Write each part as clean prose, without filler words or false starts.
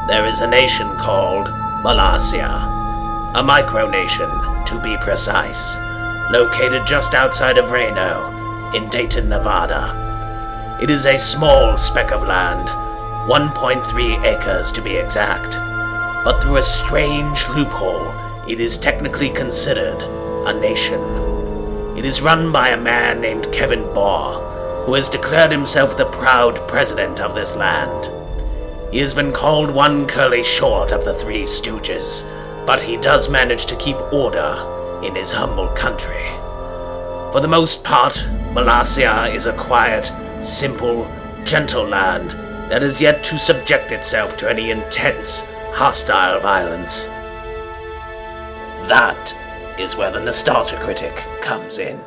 there is a nation called Molossia, a micronation to be precise, located just outside of Reno, in Dayton, Nevada. It is a small speck of land, 1.3 acres to be exact, but through a strange loophole, it is technically considered a nation. It is run by a man named Kevin Baugh, who has declared himself the proud president of this land. He has been called one curly short of the Three Stooges, but he does manage to keep order in his humble country. For the most part, Molossia is a quiet, simple, gentle land that is yet to subject itself to any intense, hostile violence. That is where the Nostalgia Critic comes in.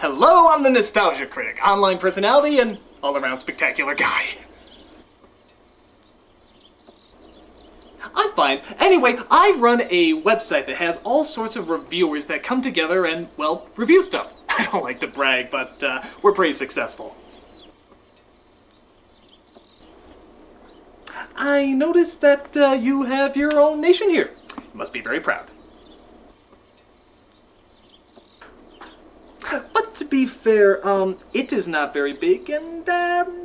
Hello, I'm the Nostalgia Critic, online personality and all-around spectacular guy. I'm fine. Anyway, I run a website that has all sorts of reviewers that come together and, well, review stuff. I don't like to brag, but we're pretty successful. I noticed that you have your own nation here. You must be very proud. But to be fair, it is not very big, and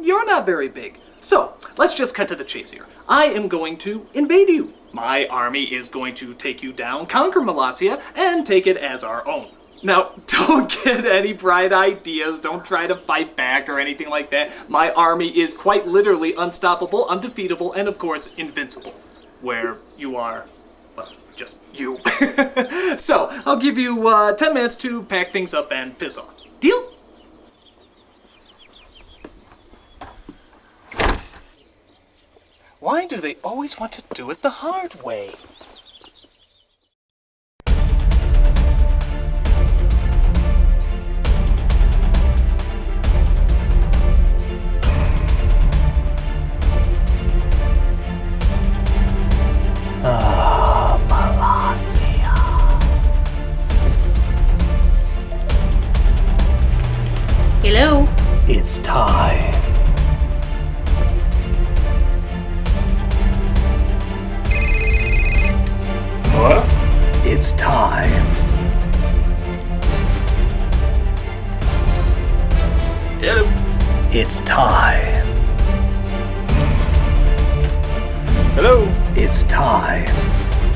you're not very big. So, let's just cut to the chase here. I am going to invade you. My army is going to take you down, conquer Molossia, and take it as our own. Now, don't get any bright ideas, don't try to fight back or anything like that. My army is quite literally unstoppable, undefeatable, and of course, invincible. Where you are, well, just you. So, I'll give you 10 minutes to pack things up and piss off. Deal? Why do they always want to do it the hard way? It's time. Hello. It's time. Hello. It's time.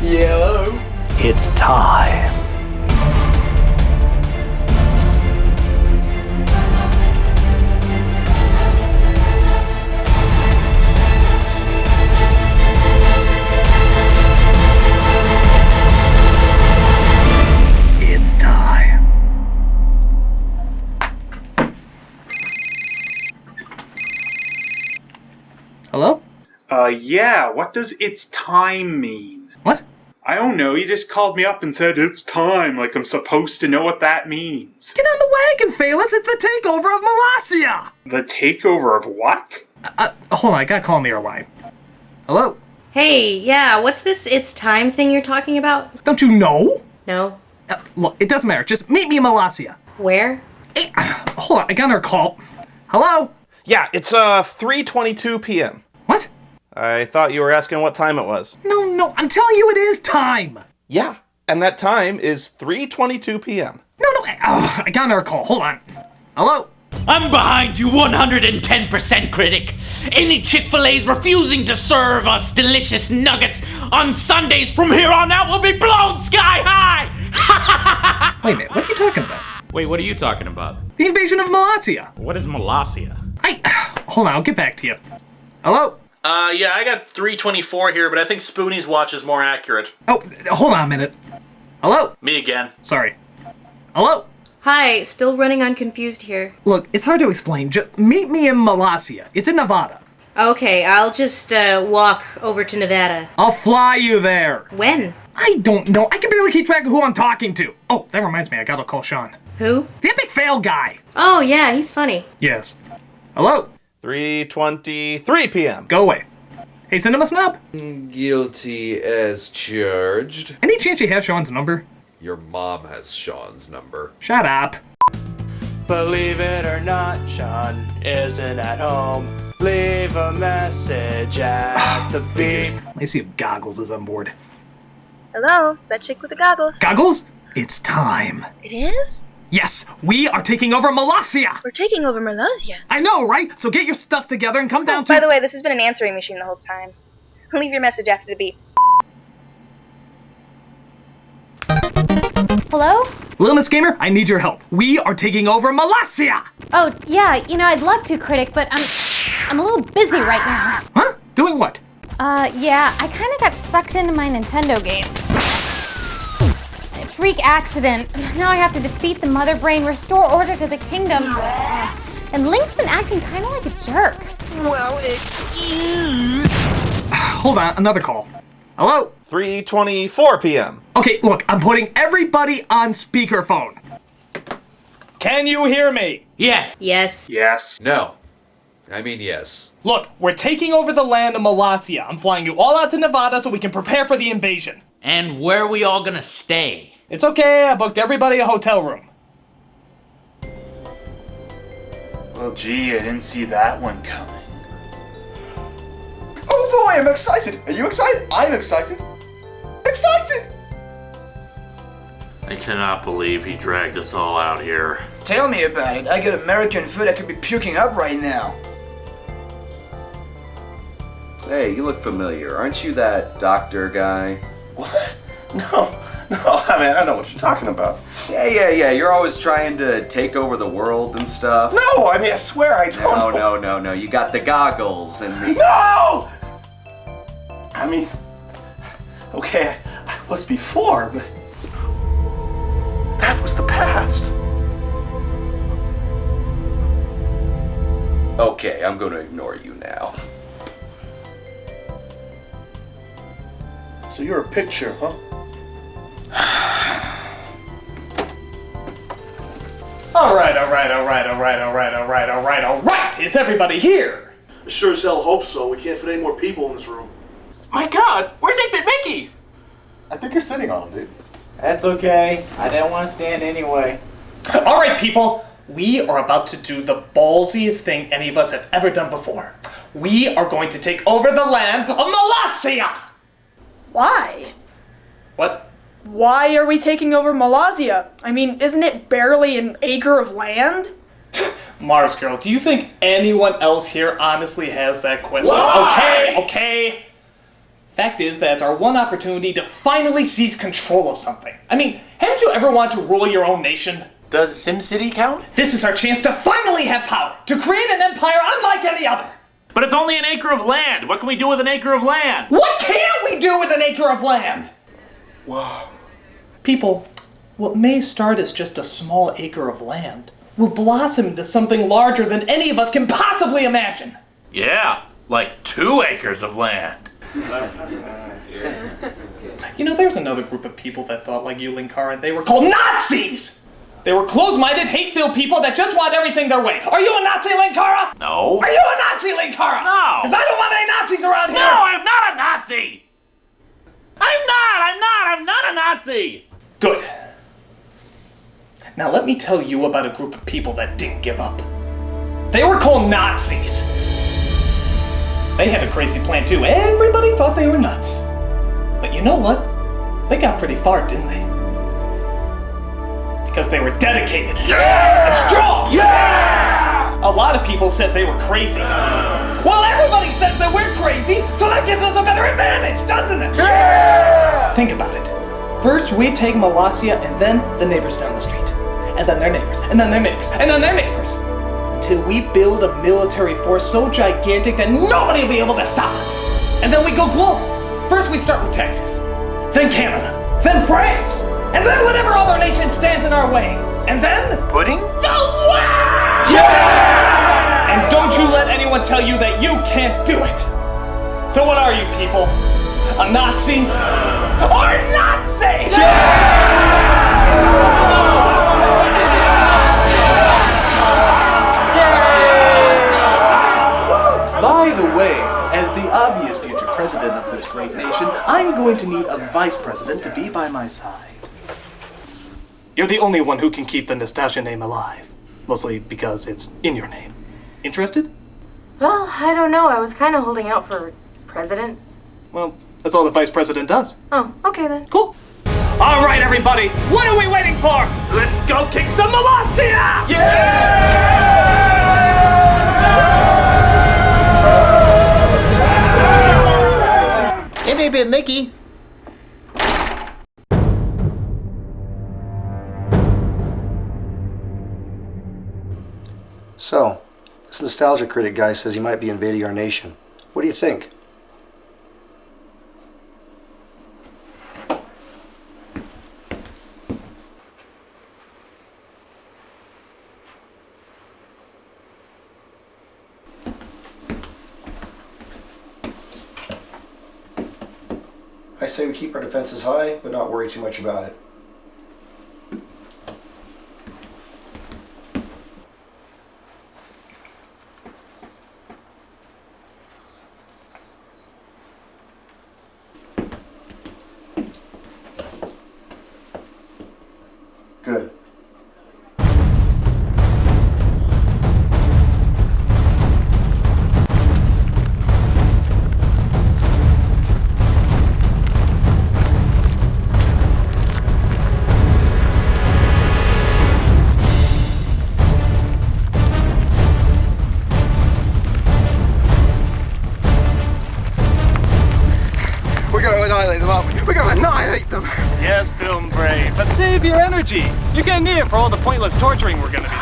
Yellow. It's time. It's time. Hello? Yeah, what does it's time mean? What? I don't know, you just called me up and said it's time, like I'm supposed to know what that means. Get on the wagon, Phaelus. It's the takeover of Molossia. The takeover of what? Hold on, I gotta call on the other line. Hello? Hey, yeah, what's this it's time thing you're talking about? Don't you know? No. Look, it doesn't matter. Just meet me in Molossia. Where? Hey, hold on, I got another call. Hello? Yeah, it's 3:22 p.m. What? I thought you were asking what time it was. No, I'm telling you it is time. Yeah, and that time is 3:22 p.m. No, I got another call. Hold on. Hello? I'm behind you 110%, Critic. Any Chick-fil-A's refusing to serve us delicious nuggets on Sundays from here on out will be blown sky high! Wait a minute, what are you talking about? Wait, what are you talking about? The invasion of Molossia. What is Molossia? Hold on, I'll get back to you. Hello? Yeah, I got 324 here, but I think Spoonie's watch is more accurate. Oh, hold on a minute. Hello? Me again. Sorry. Hello? Hi, still running on confused here. Look, it's hard to explain. Just meet me in Molossia. It's in Nevada. Okay, I'll just walk over to Nevada. I'll fly you there. When? I don't know. I can barely keep track of who I'm talking to. Oh, that reminds me. I gotta call Sean. Who? The epic fail guy. Oh, yeah, he's funny. Yes. Hello? 3:23 p.m. Go away. Hey, Cinema Snob. Guilty as charged. Any chance you have Sean's number? Your mom has Sean's number. Shut up. Believe it or not, Sean isn't at home. Leave a message at the beep. I see if Goggles is on board. Hello, that chick with the goggles. Goggles? It's time. It is? Yes, we are taking over Molossia. We're taking over Molossia. I know, right? So get your stuff together and come down to... By the way, this has been an answering machine the whole time. Leave your message after the beep. Hello? Little Miss Gamer, I need your help. We are taking over Molossia. Oh, yeah, I'd love to, Critic, but I'm a little busy right now. Huh? Doing what? Yeah, I kind of got sucked into my Nintendo game. Freak accident. Now I have to defeat the Mother Brain, restore order to the kingdom. And Link's been acting kind of like a jerk. Well, Hold on, another call. Hello? 3:24 p.m. Okay, look, I'm putting everybody on speakerphone. Can you hear me? Yes. Yes. Yes. No. I mean yes. Look, we're taking over the land of Molossia. I'm flying you all out to Nevada so we can prepare for the invasion. And where are we all gonna stay? It's okay, I booked everybody a hotel room. Well, gee, I didn't see that one coming. Oh boy, I'm excited! Are you excited? I'm excited! Excited! I cannot believe he dragged us all out here. Tell me about it. I got American food I could be puking up right now. Hey, you look familiar. Aren't you that doctor guy? What? No, I mean, I don't know what you're talking about. Yeah. You're always trying to take over the world and stuff. No, I mean, I swear I don't know. No. You got the goggles and the... No! I mean, okay, I was before, but that was the past. Okay, I'm gonna ignore you now. So you're a picture, huh? All right. Is everybody here? I sure as hell hope so. We can't fit any more people in this room. My God, where's 8-Bit Mickey? I think you're sitting on him, dude. That's okay. I didn't want to stand anyway. All right, people. We are about to do the ballsiest thing any of us have ever done before. We are going to take over the land of Molossia. why? What? Why are we taking over Molossia? I mean, isn't it barely an acre of land? Mars Girl, do you think anyone else here honestly has that question? Why? Okay. Fact is, that's our one opportunity to finally seize control of something. I mean, haven't you ever wanted to rule your own nation? Does SimCity count? This is our chance to finally have power, to create an empire unlike any other. But it's only an acre of land. What can we do with an acre of land? What can we do with an acre of land? Wow. People, what may start as just a small acre of land will blossom into something larger than any of us can possibly imagine. Yeah, like 2 acres of land. You know, there's another group of people that thought like you, Linkara, and they were called Nazis! They were closed-minded, hate-filled people that just want everything their way. Are you a Nazi, Linkara? No. Are you a Nazi, Linkara? No. Because I don't want any Nazis around here! No, I'm not a Nazi! I'm not a Nazi! Good. Now let me tell you about a group of people that didn't give up. They were called Nazis. They had a crazy plan too. Everybody thought they were nuts. But you know what? They got pretty far, didn't they? Because they were dedicated. Yeah! And strong! Yeah! A lot of people said they were crazy. Well, everybody says that we're crazy, so that gives us a better advantage, doesn't it? Yeah! Think about it. First, we take Molossia, and then the neighbors down the street. And then their neighbors, and then their neighbors, and then their neighbors. Until we build a military force so gigantic that nobody will be able to stop us. And then we go global. First, we start with Texas. Then Canada. Then France. And then whatever other nation stands in our way. And then... Pudding? The world! Yeah! And don't you let anyone tell you that you can't do it. So what are you people? A Nazi? Or Nazi? By the way, as the obvious future president of this great nation, I'm going to need a vice president to be by my side. You're the only one who can keep the Nostalgia name alive. Mostly because it's in your name. Interested? Well, I don't know. I was kind of holding out for president. Well, that's all the vice president does. Oh, okay then. Cool. All right, everybody. What are we waiting for? Let's go kick some Molossia! It may be Mickey. So, this Nostalgia Critic guy says he might be invading our nation. What do you think? I say we keep our defenses high, but not worry too much about it. Good. We're going to annihilate them, aren't we? We're going to annihilate them! Yes, Film Brave. But save your energy. You're gonna need it for all the pointless torturing we're gonna be doing.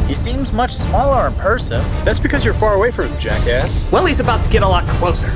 He seems much smaller in person. That's because you're far away from him, jackass. Well, he's about to get a lot closer.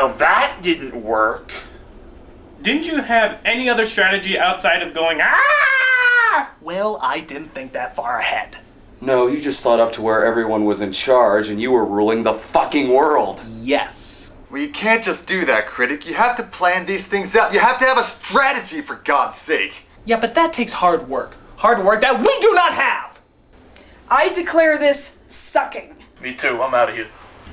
Well, that didn't work. Didn't you have any other strategy outside of going, ah? Well, I didn't think that far ahead. No, you just thought up to where everyone was in charge and you were ruling the fucking world. Yes. Well, you can't just do that, Critic. You have to plan these things out. You have to have a strategy, for God's sake. Yeah, but that takes hard work. Hard work that we do not have! I declare this sucking. Me too, I'm out of here.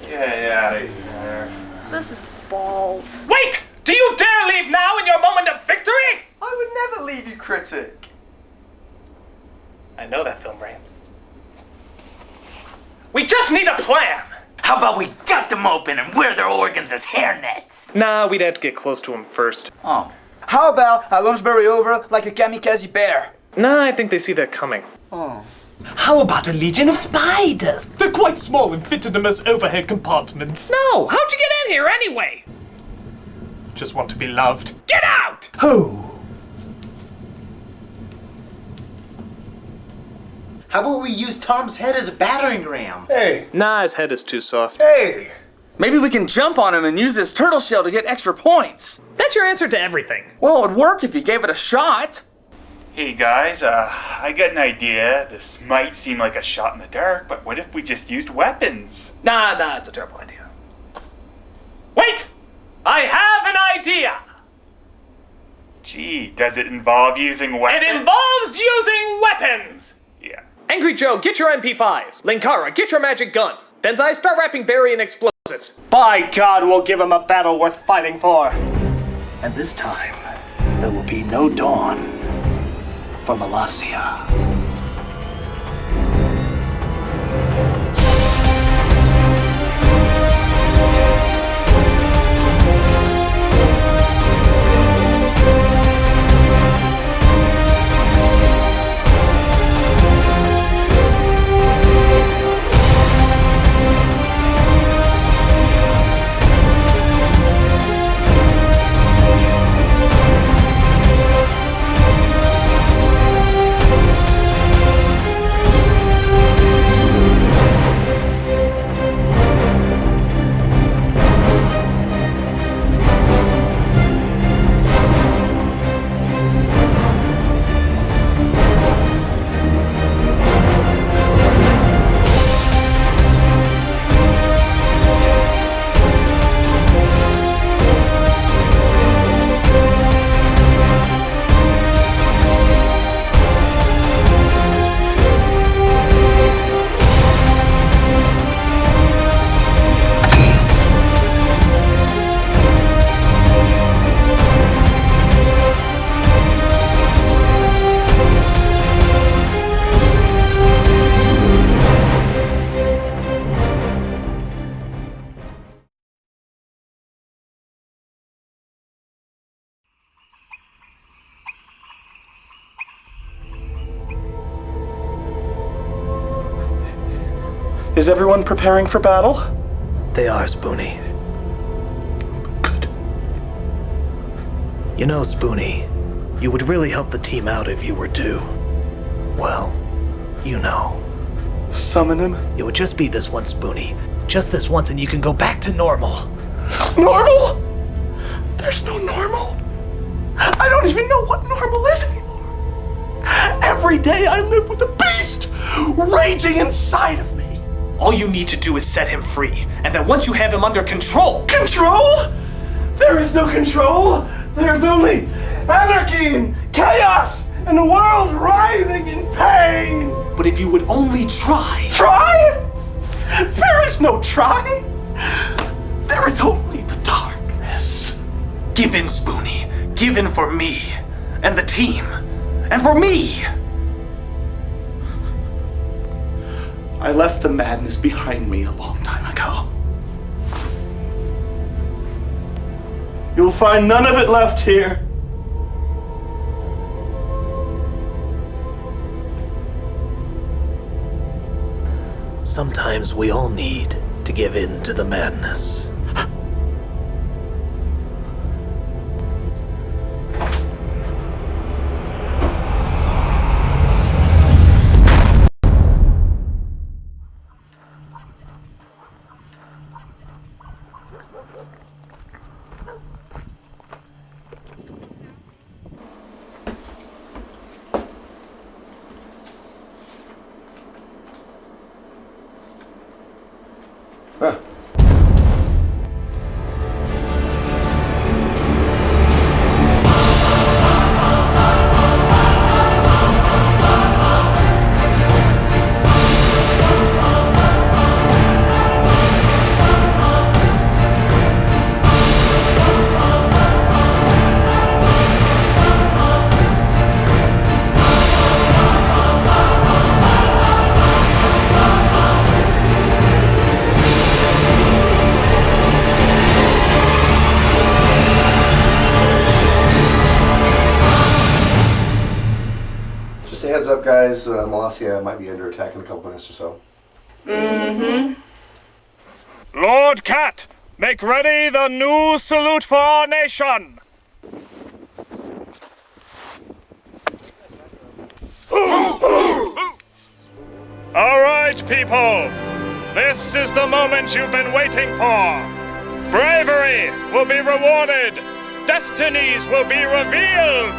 Yeah, out of here. This is balls. Wait! Do you dare leave now in your moment of victory? I would never leave you, Critic. I know that film, Brain. We just need a plan! How about we gut them open and wear their organs as hairnets? Nah, we'd have to get close to them first. Oh. How about I lunge Barry over like a kamikaze bear? Nah, I think they see that coming. Oh. How about a legion of spiders? They're quite small and fit in the most overhead compartments. No! How'd you get in here anyway? Just want to be loved. Get out! Who? How about we use Tom's head as a battering ram? Hey. Nah, his head is too soft. Hey. Maybe we can jump on him and use this turtle shell to get extra points. That's your answer to everything. Well, it would work if you gave it a shot. Hey guys, I got an idea. This might seem like a shot in the dark, but what if we just used weapons? Nah, it's a terrible idea. Wait! I have an idea! Gee, does it involve using weapons? It involves using weapons! Yeah. Angry Joe, get your MP5s. Linkara, get your magic gun. Benzai, start wrapping Barry in explosives. By God, we'll give him a battle worth fighting for. And this time, there will be no dawn for Molossia. Is everyone preparing for battle? They are, Spoonie. Good. You know, Spoonie, you would really help the team out if you were to, well, you know. Summon him? It would just be this once, Spoonie. Just this once and you can go back to normal. Normal? There's no normal. I don't even know what normal is anymore. Every day I live with a beast raging inside of me. All you need to do is set him free, and then once you have him under control... Control? There is no control. There's only anarchy and chaos and a world writhing in pain. But if you would only try... Try? There is no try. There is only the darkness. Give in, Spoonie. Give in for me, and the team, and for me. I left the madness behind me a long time ago. You'll find none of it left here. Sometimes we all need to give in to the madness. up, guys. Molossia might be under attack in a couple minutes or so. Mm-hmm. Lord Cat, make ready the new salute for our nation! All right, people. This is the moment you've been waiting for. Bravery will be rewarded. Destinies will be revealed.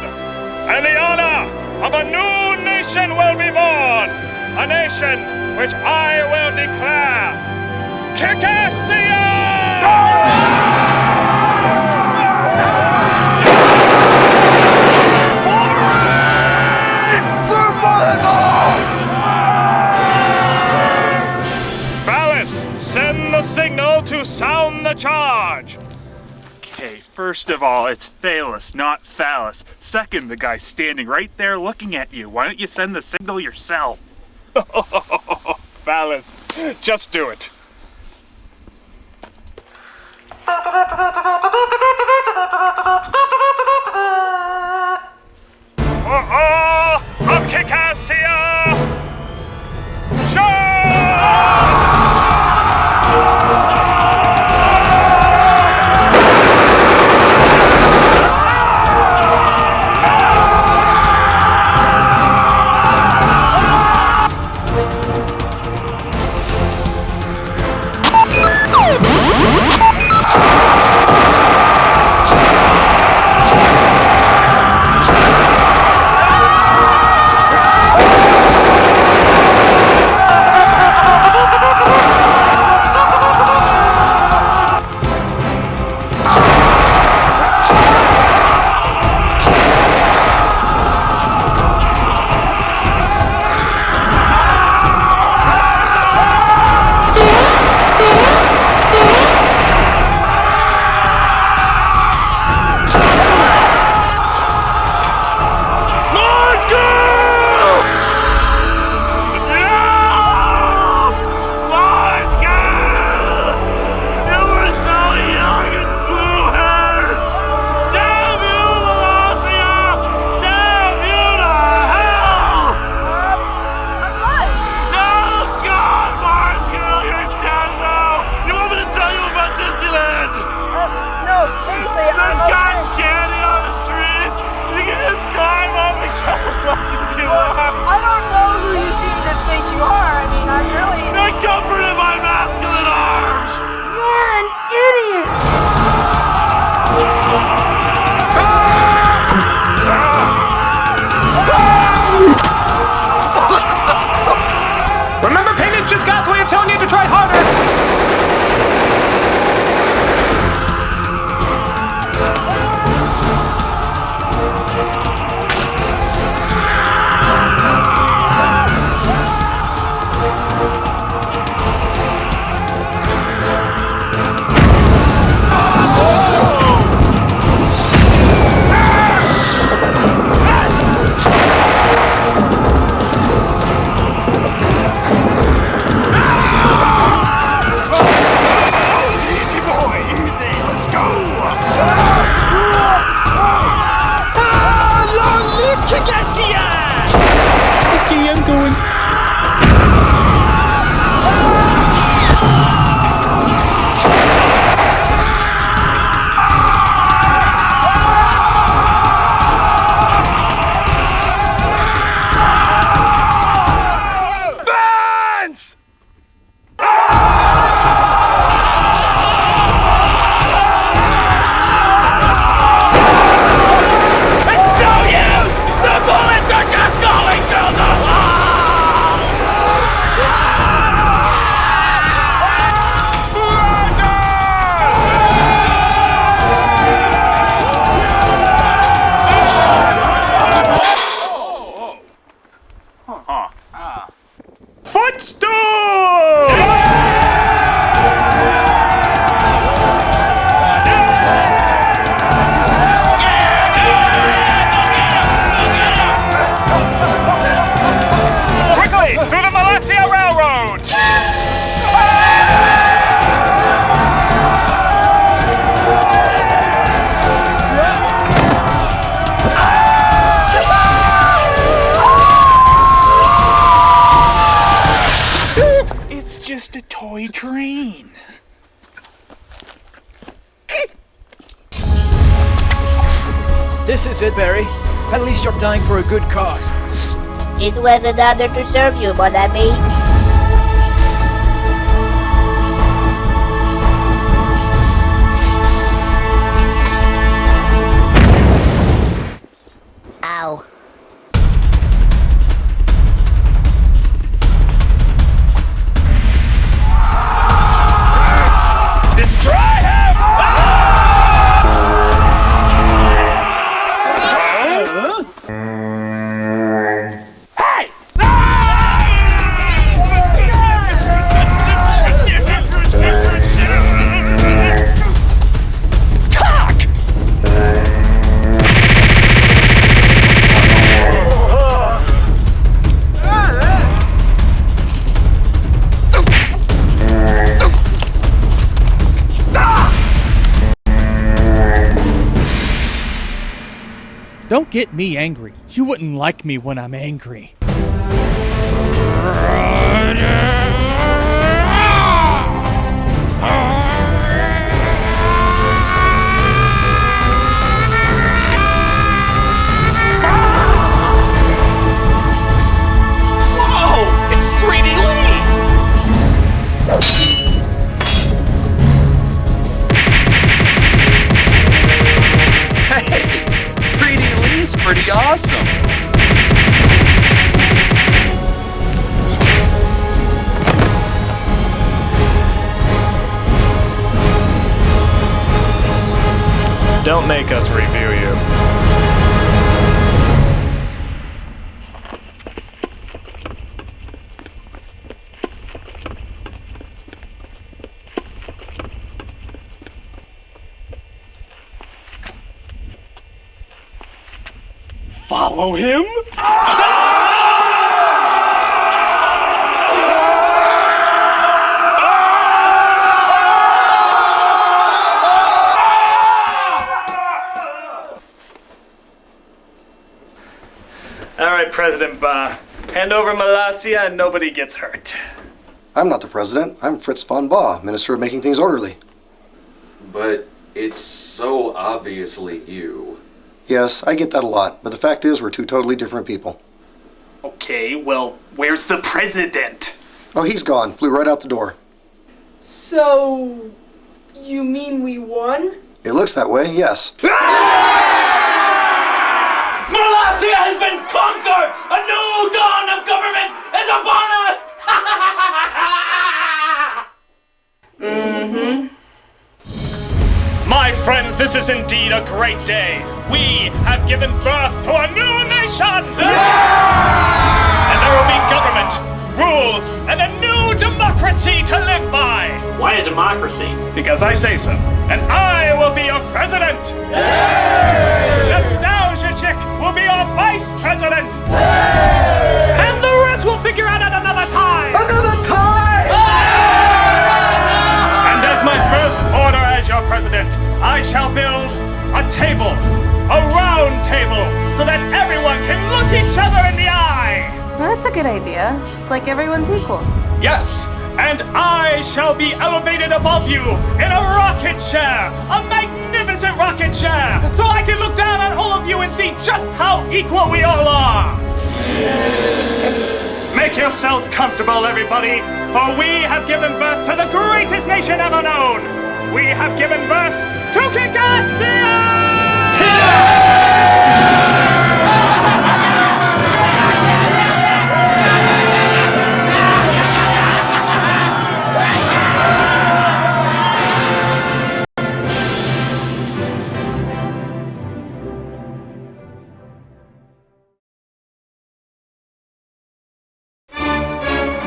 And the honor of a new nation will be born. A nation which I will declare Kickassia! Send the signal to sound the charge! Okay, first of all, it's phallus, not phallus. Second, the guy's standing right there looking at you. Why don't you send the signal yourself? Phallus, just do it. Of Kickassia! Sure! It's so huge! The bullets are just going through the wall! This is it, Barry. At least you're dying for a good cause. It was an honor to serve you, mon ami. Ow. Destroy him! Hey! Cock! Don't get me angry. You wouldn't like me when I'm angry. Whoa! It's 3D Lee! Hey! 3D Lee's pretty awesome! Don't make us review you. Follow him? Alright, President Ba. Hand over Molossia and nobody gets hurt. I'm not the president. I'm Fritz von Baugh, Minister of Making Things Orderly. But it's so obviously you. Yes, I get that a lot, but the fact is we're two totally different people. Okay, well, where's the president? Oh, he's gone. Flew right out the door. So, you mean we won? It looks that way, yes. Molossia has been conquered! A new dawn of government is upon us! My friends, this is indeed a great day. We have given birth to a new nation! And there will be government, rules, and a new democracy to live by! Why a democracy? Because I say so. And I will be your president! Nostalgia Critic will be your vice president! And the rest we'll figure out at another time! Another time! And as my first order as your president, I shall build a table, a round table, so that everyone can look each other in the eye! Well, that's a good idea. It's like everyone's equal. Yes, and I shall be elevated above you in a rocket chair, a magnificent rocket chair, so I can look down on all of you and see just how equal we all are! Make yourselves comfortable, everybody, for we have given birth to the greatest nation ever known! We have given birth to Kickassia!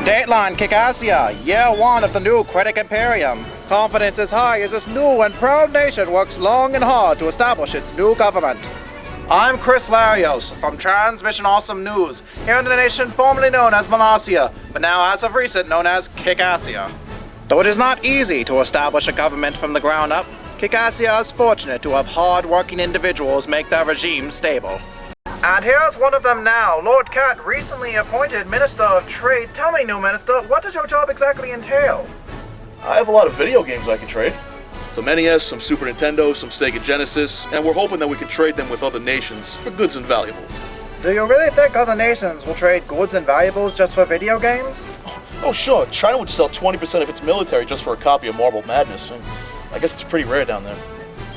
Dateline Kickassia, year one of the new Critic Imperium. Confidence is high as this new and proud nation works long and hard to establish its new government. I'm Chris Larios from Transmission Awesome News, here in the nation formerly known as Molossia, but now as of recent known as Kickassia. Though it is not easy to establish a government from the ground up, Kickassia is fortunate to have hard-working individuals make their regime stable. And here's one of them now. Lord Cat, recently appointed Minister of Trade. Tell me, new Minister, what does your job exactly entail? I have a lot of video games I can trade. Some NES, some Super Nintendo, some Sega Genesis, and we're hoping that we can trade them with other nations for goods and valuables. Do you really think other nations will trade goods and valuables just for video games? Oh, sure. China would sell 20% of its military just for a copy of Marble Madness, and I guess it's pretty rare down there.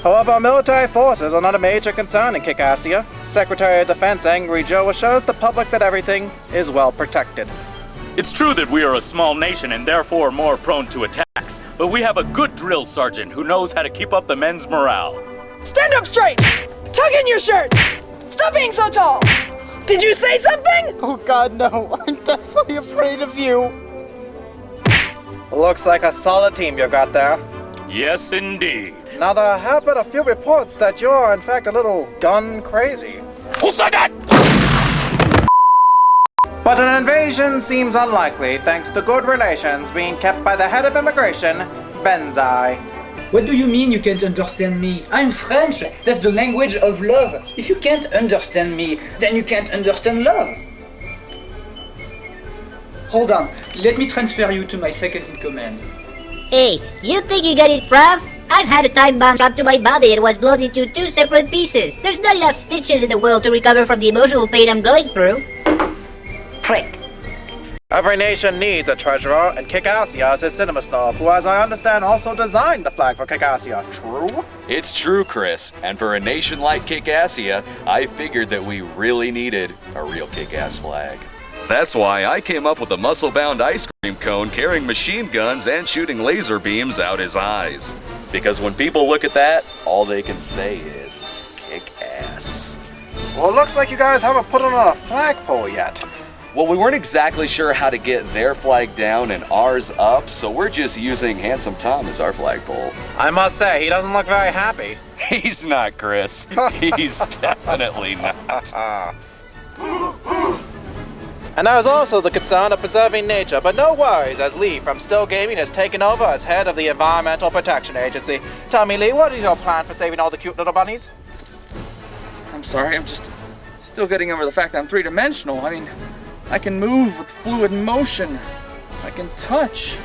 However, military forces are not a major concern in Kickassia. Secretary of Defense Angry Joe assures the public that everything is well protected. It's true that we are a small nation and therefore more prone to attacks, but we have a good drill sergeant who knows how to keep up the men's morale. Stand up straight! Tuck in your shirt! Stop being so tall! Did you say something? Oh god, no. I'm definitely afraid of you. Looks like a solid team you've got there. Yes, indeed. Now, there have been a few reports that you are, in fact, a little gun crazy. Who said that? But an invasion seems unlikely, thanks to good relations being kept by the head of immigration, Benzai. What do you mean you can't understand me? I'm French. That's the language of love. If you can't understand me, then you can't understand love. Hold on. Let me transfer you to my second in command. Hey, you think you got it, bruv? I've had a time bomb strapped to my body and was blown into 2 separate pieces. There's not enough stitches in the world to recover from the emotional pain I'm going through. Prick. Every nation needs a treasurer, and Kickassia is his cinema snob, who, as I understand, also designed the flag for Kickassia. True? It's true, Chris. And for a nation like Kickassia, I figured that we really needed a real kick-ass flag. That's why I came up with a muscle-bound ice cream cone carrying machine guns and shooting laser beams out his eyes. Because when people look at that, all they can say is, kick-ass. Well, it looks like you guys haven't put it on a flagpole yet. Well, we weren't exactly sure how to get their flag down and ours up, so we're just using Handsome Tom as our flagpole. I must say, he doesn't look very happy. He's not, Chris. He's definitely not. And there is also the concern of preserving nature, but no worries, as Lee from Still Gaming has taken over as head of the Environmental Protection Agency. Tell me, Lee, what is your plan for saving all the cute little bunnies? I'm sorry, I'm just still getting over the fact that I'm three-dimensional. I mean, I can move with fluid motion. I can touch.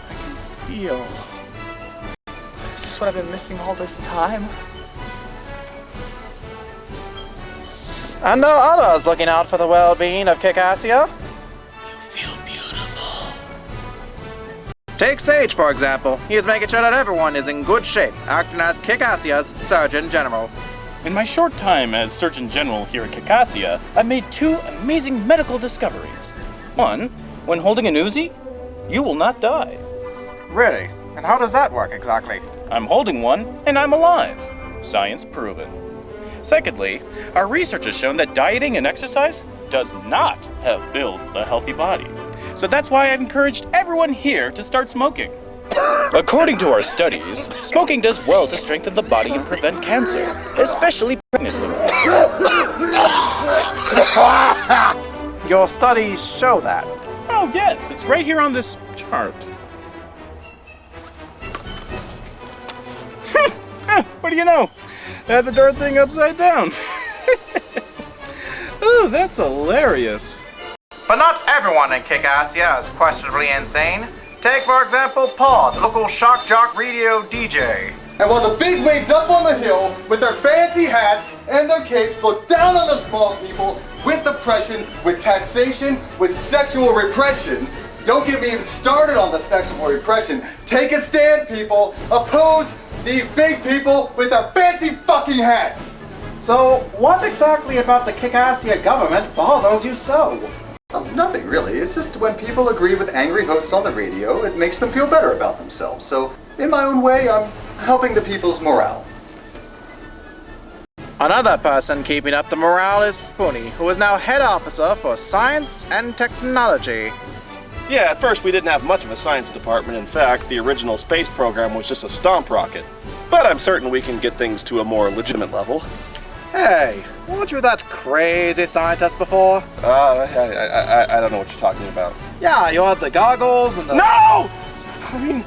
I can feel. Is this what I've been missing all this time? And there are others looking out for the well-being of Kickassia. You feel beautiful. Take Sage, for example. He is making sure that everyone is in good shape, acting as Kickassia's Surgeon General. In my short time as Surgeon General here at Kickassia, I've made 2 amazing medical discoveries. One, when holding an Uzi, you will not die. Really? And how does that work exactly? I'm holding one, and I'm alive. Science proven. Secondly, our research has shown that dieting and exercise does not help build a healthy body. So that's why I've encouraged everyone here to start smoking. According to our studies, smoking does well to strengthen the body and prevent cancer, especially pregnant women. Your studies show that. Oh yes, it's right here on this chart. What do you know? I had the darn thing upside down. Oh, that's hilarious. But not everyone in Kickassia is questionably insane. Take, for example, Paul, the local shock jock radio DJ. And while the big wigs up on the hill with their fancy hats and their capes look down on the small people with oppression, with taxation, with sexual repression, don't get me even started on the sexual repression. Take a stand, people. Oppose the big people with their fancy fucking hats. So, what exactly about the Kickassia government bothers you so? Oh, nothing really. It's just when people agree with angry hosts on the radio, it makes them feel better about themselves. So, in my own way, I'm helping the people's morale. Another person keeping up the morale is Spoonie, who is now head officer for science and technology. Yeah, at first we didn't have much of a science department. In fact, the original space program was just a stomp rocket. But I'm certain we can get things to a more legitimate level. Hey, weren't you that crazy scientist before? I don't know what you're talking about. Yeah, you had the goggles and the... No! I mean,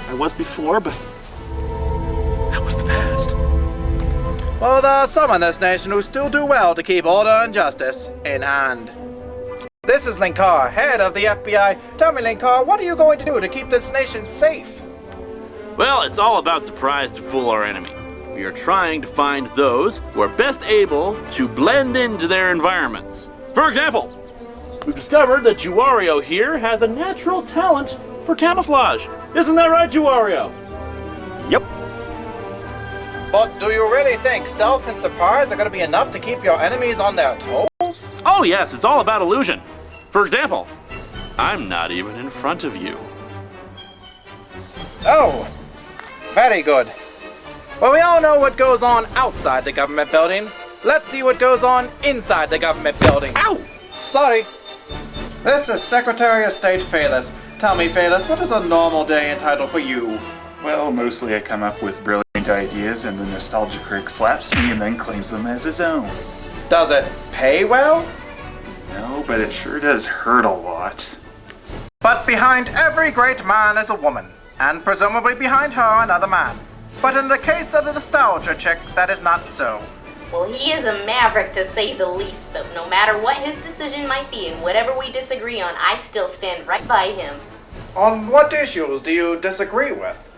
I was before, but that was the past. Well, there are some in this nation who still do well to keep order and justice in hand. This is Linkar, head of the FBI. Tell me, Linkar, what are you going to do to keep this nation safe? Well, it's all about surprise to fool our enemy. We are trying to find those who are best able to blend into their environments. For example, we've discovered that Juario here has a natural talent for camouflage. Isn't that right, Juario? Yep. But do you really think stealth and surprise are going to be enough to keep your enemies on their toes? Oh yes, it's all about illusion. For example, I'm not even in front of you. Oh, very good. Well, we all know what goes on outside the government building. Let's see what goes on inside the government building. Ow! Sorry. This is Secretary of State Phaelus. Tell me, Phaelus, what is a normal day entitled for you? Well, mostly I come up with brilliant ideas and the Nostalgia Critic slaps me and then claims them as his own. Does it pay well? No, but it sure does hurt a lot. But behind every great man is a woman, and presumably behind her another man. But in the case of the Nostalgia chick, that is not so. Well, he is a maverick to say the least, but no matter what his decision might be and whatever we disagree on, I still stand right by him. On what issues do you disagree with?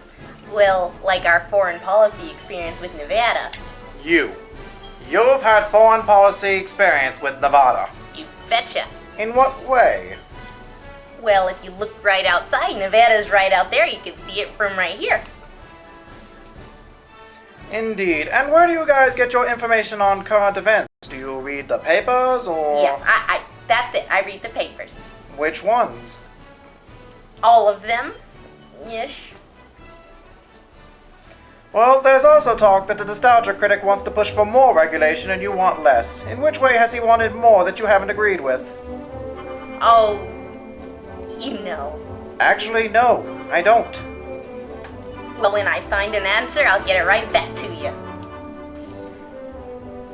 Well, like our foreign policy experience with Nevada. You've had foreign policy experience with Nevada. You betcha. In what way? Well, if you look right outside, Nevada's right out there. You can see it from right here. Indeed. And where do you guys get your information on current events? Do you read the papers or? Yes, that's it. I read the papers. Which ones? All of them. Ish. Well, there's also talk that the Nostalgia Critic wants to push for more regulation and you want less. In which way has he wanted more that you haven't agreed with? Oh, you know. Actually, no, I don't. Well, when I find an answer, I'll get it right back to you.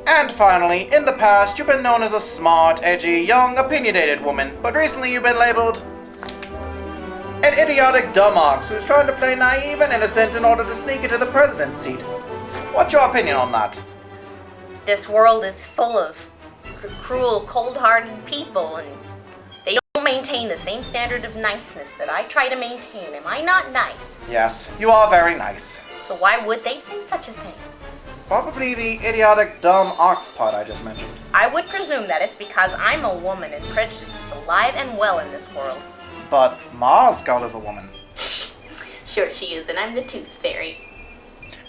And finally, in the past, you've been known as a smart, edgy, young, opinionated woman, but recently you've been labeled an idiotic dumb ox who's trying to play naive and innocent in order to sneak into the president's seat. What's your opinion on that? This world is full of cruel, cold-hearted people, and they don't maintain the same standard of niceness that I try to maintain. Am I not nice? Yes, you are very nice. So why would they say such a thing? Probably the idiotic dumb ox part I just mentioned. I would presume that it's because I'm a woman and prejudice is alive and well in this world. But Mars Girl is a woman. Sure she is, and I'm the Tooth Fairy.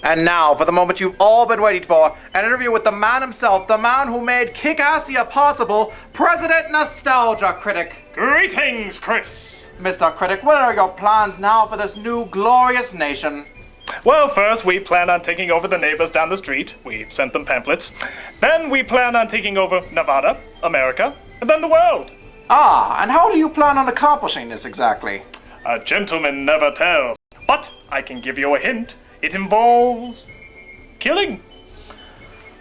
And now, for the moment you've all been waiting for, an interview with the man himself, the man who made Kickassia possible, President Nostalgia Critic. Greetings, Chris. Mr. Critic, what are your plans now for this new glorious nation? Well, first we plan on taking over the neighbors down the street. We've sent them pamphlets. Then we plan on taking over Nevada, America, and then the world. Ah, and how do you plan on accomplishing this exactly? A gentleman never tells. But I can give you a hint. It involves killing.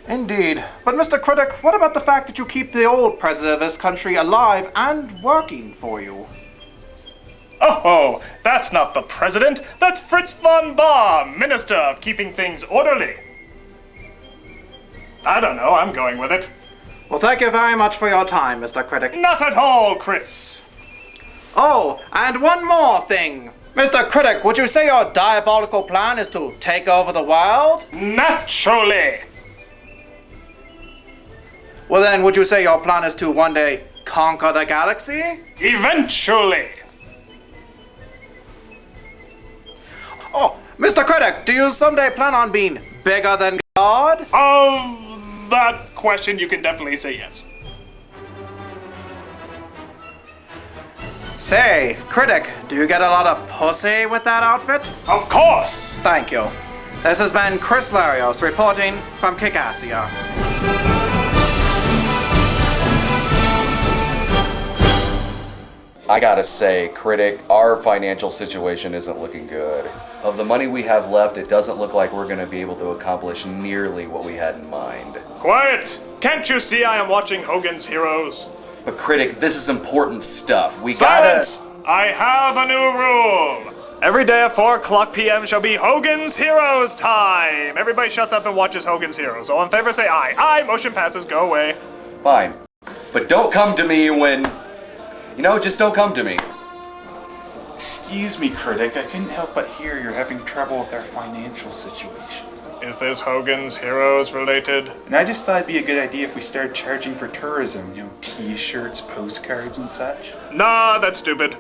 Indeed. But Mr. Critic, what about the fact that you keep the old president of this country alive and working for you? Oh, that's not the president. That's Fritz von Baum, Minister of Keeping Things Orderly. I don't know, I'm going with it. Well, thank you very much for your time, Mr. Critic. Not at all, Chris. Oh, and one more thing. Mr. Critic, would you say your diabolical plan is to take over the world? Naturally. Well then, would you say your plan is to one day conquer the galaxy? Eventually. Oh, Mr. Critic, do you someday plan on being bigger than God? Of that question, you can definitely say yes. Say, Critic, do you get a lot of pussy with that outfit? Of course! Thank you. This has been Chris Larios reporting from Kickassia. I gotta say, Critic, our financial situation isn't looking good. Of the money we have left, it doesn't look like we're gonna be able to accomplish nearly what we had in mind. Quiet! Can't you see I am watching Hogan's Heroes? But Critic, this is important stuff. We Silence! gotta... I have a new rule! Every day at 4:00 p.m. shall be Hogan's Heroes time! Everybody shuts up and watches Hogan's Heroes. All in favor say aye. Aye! Motion passes. Go away. Fine. But don't come to me when... You know, just don't come to me. Excuse me, Critic, I couldn't help but hear you're having trouble with our financial situation. Is this Hogan's Heroes related? And I just thought it'd be a good idea if we started charging for tourism, t-shirts, postcards, and such. Nah, that's stupid.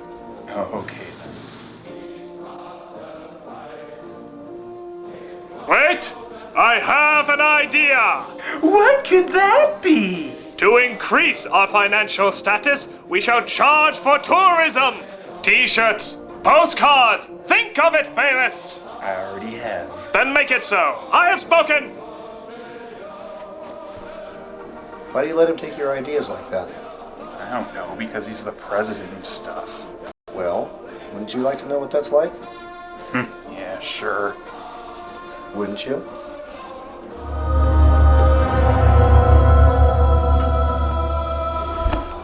Oh, okay then. Wait! I have an idea! What could that be? To increase our financial status, we shall charge for tourism! T-shirts, postcards, think of it, Phalus! I already have. Then make it so. I have spoken! Why do you let him take your ideas like that? I don't know, because he's the president and stuff. Well, wouldn't you like to know what that's like? Yeah, sure. Wouldn't you?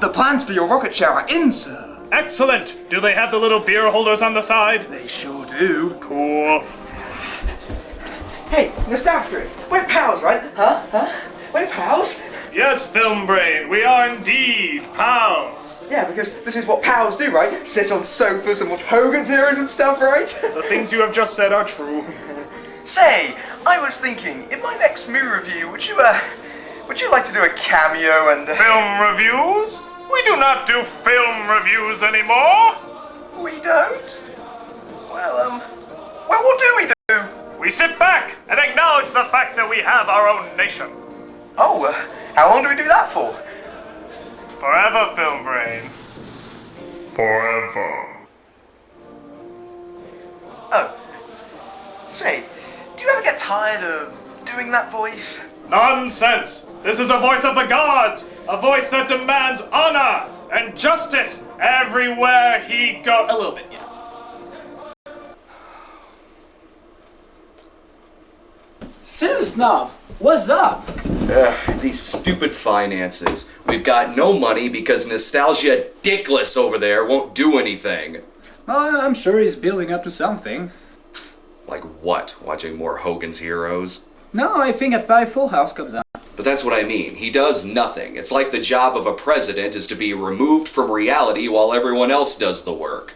The plans for your rocket ship are in, sir. Excellent! Do they have the little beer holders on the side? They sure do. Cool. Hey, Nostalgia Critic, we're pals, right? Huh? We're pals? Yes, Film Brain, we are indeed pals. Yeah, because this is what pals do, right? Sit on sofas and watch Hogan's Heroes and stuff, right? The things you have just said are true. Say, I was thinking, in my next movie review, would you like to do a cameo and... Film reviews? We do not do film reviews anymore. We don't? Well, what do we do? We sit back and acknowledge the fact that we have our own nation. Oh, how long do we do that for? Forever, Film Brain. Forever. Oh. Say, do you ever get tired of doing that voice? Nonsense! This is a voice of the gods! A voice that demands honor and justice everywhere he goes. A little bit, yeah. Sue Snob, what's up? These stupid finances. We've got no money because Nostalgia Dickless over there won't do anything. I'm sure he's building up to something. Like what? Watching more Hogan's Heroes? No, I think at 5 Full House comes out. But that's what I mean. He does nothing. It's like the job of a president is to be removed from reality while everyone else does the work.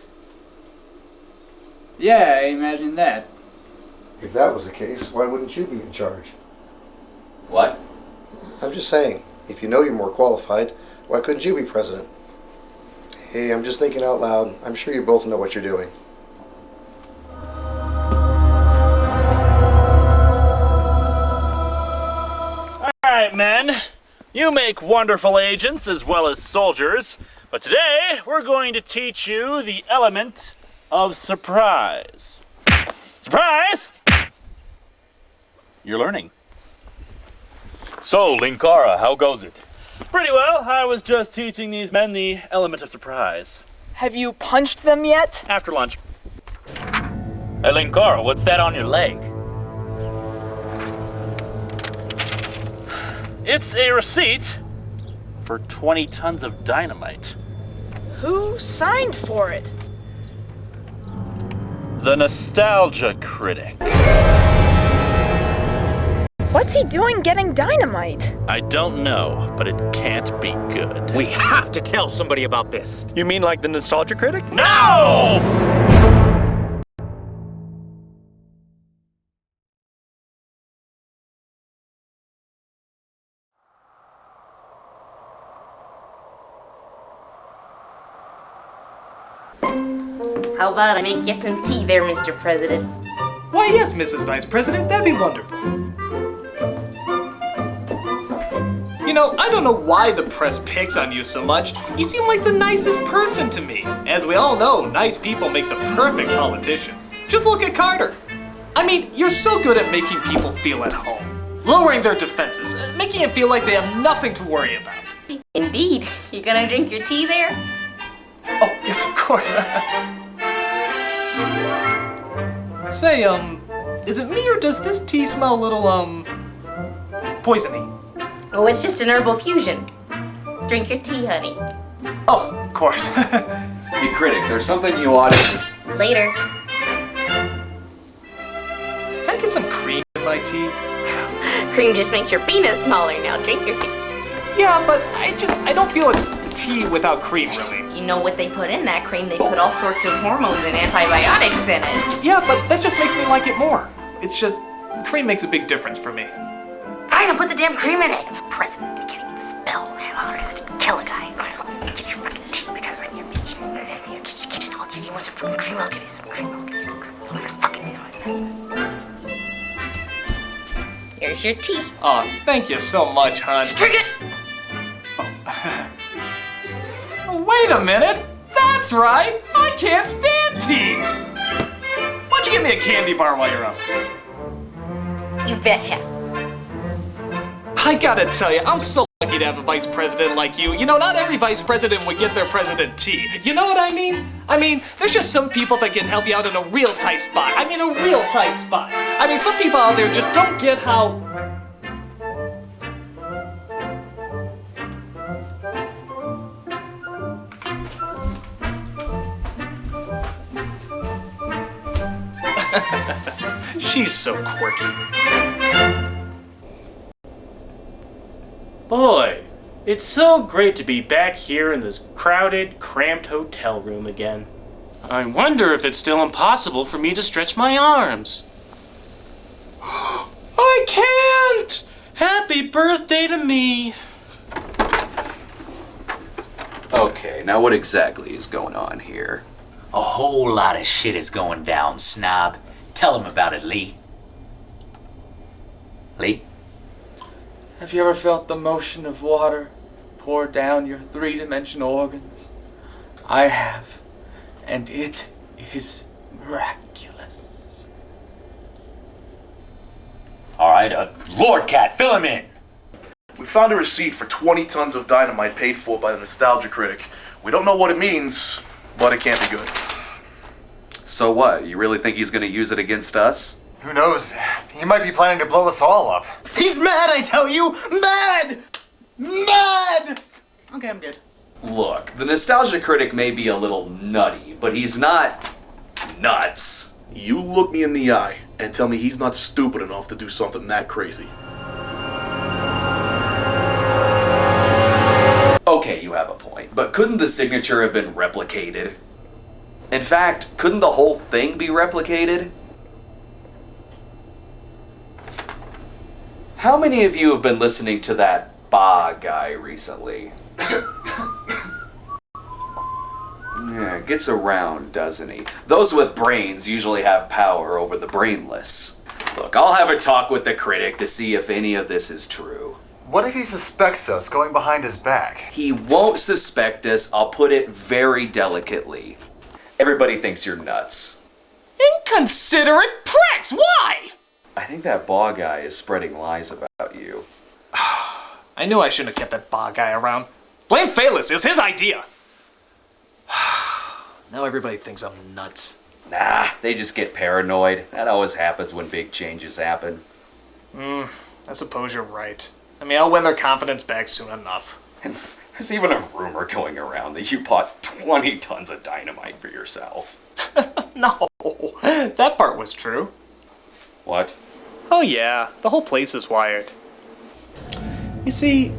Yeah, I imagine that. If that was the case, why wouldn't you be in charge? What? I'm just saying, if you know you're more qualified, why couldn't you be president? Hey, I'm just thinking out loud. I'm sure you both know what you're doing. Alright, men. You make wonderful agents as well as soldiers, but today we're going to teach you the element of surprise. Surprise! You're learning. So, Linkara, how goes it? Pretty well. I was just teaching these men the element of surprise. Have you punched them yet? After lunch. Hey, Linkara, what's that on your leg? It's a receipt for 20 tons of dynamite. Who signed for it? The Nostalgia Critic. What's he doing getting dynamite? I don't know, but it can't be good. We have to tell somebody about this. You mean like the Nostalgia Critic? No! How about I make you some tea there, Mr. President? Why, yes, Mrs. Vice President, that'd be wonderful. You know, I don't know why the press picks on you so much. You seem like the nicest person to me. As we all know, nice people make the perfect politicians. Just look at Carter. I mean, you're so good at making people feel at home. Lowering their defenses, making it feel like they have nothing to worry about. Indeed. You gonna drink your tea there? Oh, yes, of course. Say, is it me or does this tea smell a little, poisony? Oh, it's just an herbal fusion. Drink your tea, honey. Oh, of course. Hey, Critic, there's something you ought to... Later. Can I get some cream in my tea? Cream just makes your penis smaller. Now drink your tea. Yeah, but I don't feel it's tea without cream, really. You know what they put in that cream? They put all sorts of hormones and antibiotics in it. Yeah, but that just makes me like it more. It's just, cream makes a big difference for me. Fine, I'll put the damn cream in it. I'm president. I can't even spell, man. I'm gonna kill a guy. Get your fucking tea because I'm your bitch. Just get it all. You want some fucking cream? I'll give you some cream. I'll give you some cream. I'm gonna fucking Here's your tea. Oh, thank you so much, hon. Drink it! Oh, wait a minute. That's right. I can't stand tea. Why don't you give me a candy bar while you're up? You betcha. I gotta tell you, I'm so lucky to have a vice president like you. You know, not every vice president would get their president tea. You know what I mean? I mean, there's just some people that can help you out in a real tight spot. I mean, a real tight spot. I mean, some people out there just don't get how... She's so quirky. Boy, it's so great to be back here in this crowded, cramped hotel room again. I wonder if it's still impossible for me to stretch my arms. I can't! Happy birthday to me! Okay, now what exactly is going on here? A whole lot of shit is going down, Snob. Tell him about it, Lee. Lee? Have you ever felt the motion of water pour down your three-dimensional organs? I have, and it is miraculous. Alright, Lord Cat, fill him in! We found a receipt for 20 tons of dynamite paid for by the Nostalgia Critic. We don't know what it means, but it can't be good. So what? You really think he's gonna use it against us? Who knows? He might be planning to blow us all up. He's mad, I tell you! Mad! Mad! Okay, I'm good. Look, the Nostalgia Critic may be a little nutty, but he's not nuts. You look me in the eye and tell me he's not stupid enough to do something that crazy. Okay, you have a point, but couldn't the signature have been replicated? In fact, couldn't the whole thing be replicated? How many of you have been listening to that Ba guy recently? Yeah, gets around, doesn't he? Those with brains usually have power over the brainless. Look, I'll have a talk with the critic to see if any of this is true. What if he suspects us going behind his back? He won't suspect us, I'll put it very delicately. Everybody thinks you're nuts. Inconsiderate pricks! Why? I think that Ba guy is spreading lies about you. I knew I shouldn't have kept that Ba guy around. Blame Phalis, it was his idea. Now everybody thinks I'm nuts. Nah, they just get paranoid. That always happens when big changes happen. I suppose you're right. I mean, I'll win their confidence back soon enough. And there's even a rumor going around that you bought 20 tons of dynamite for yourself. No, that part was true. What? Oh yeah, the whole place is wired. You see,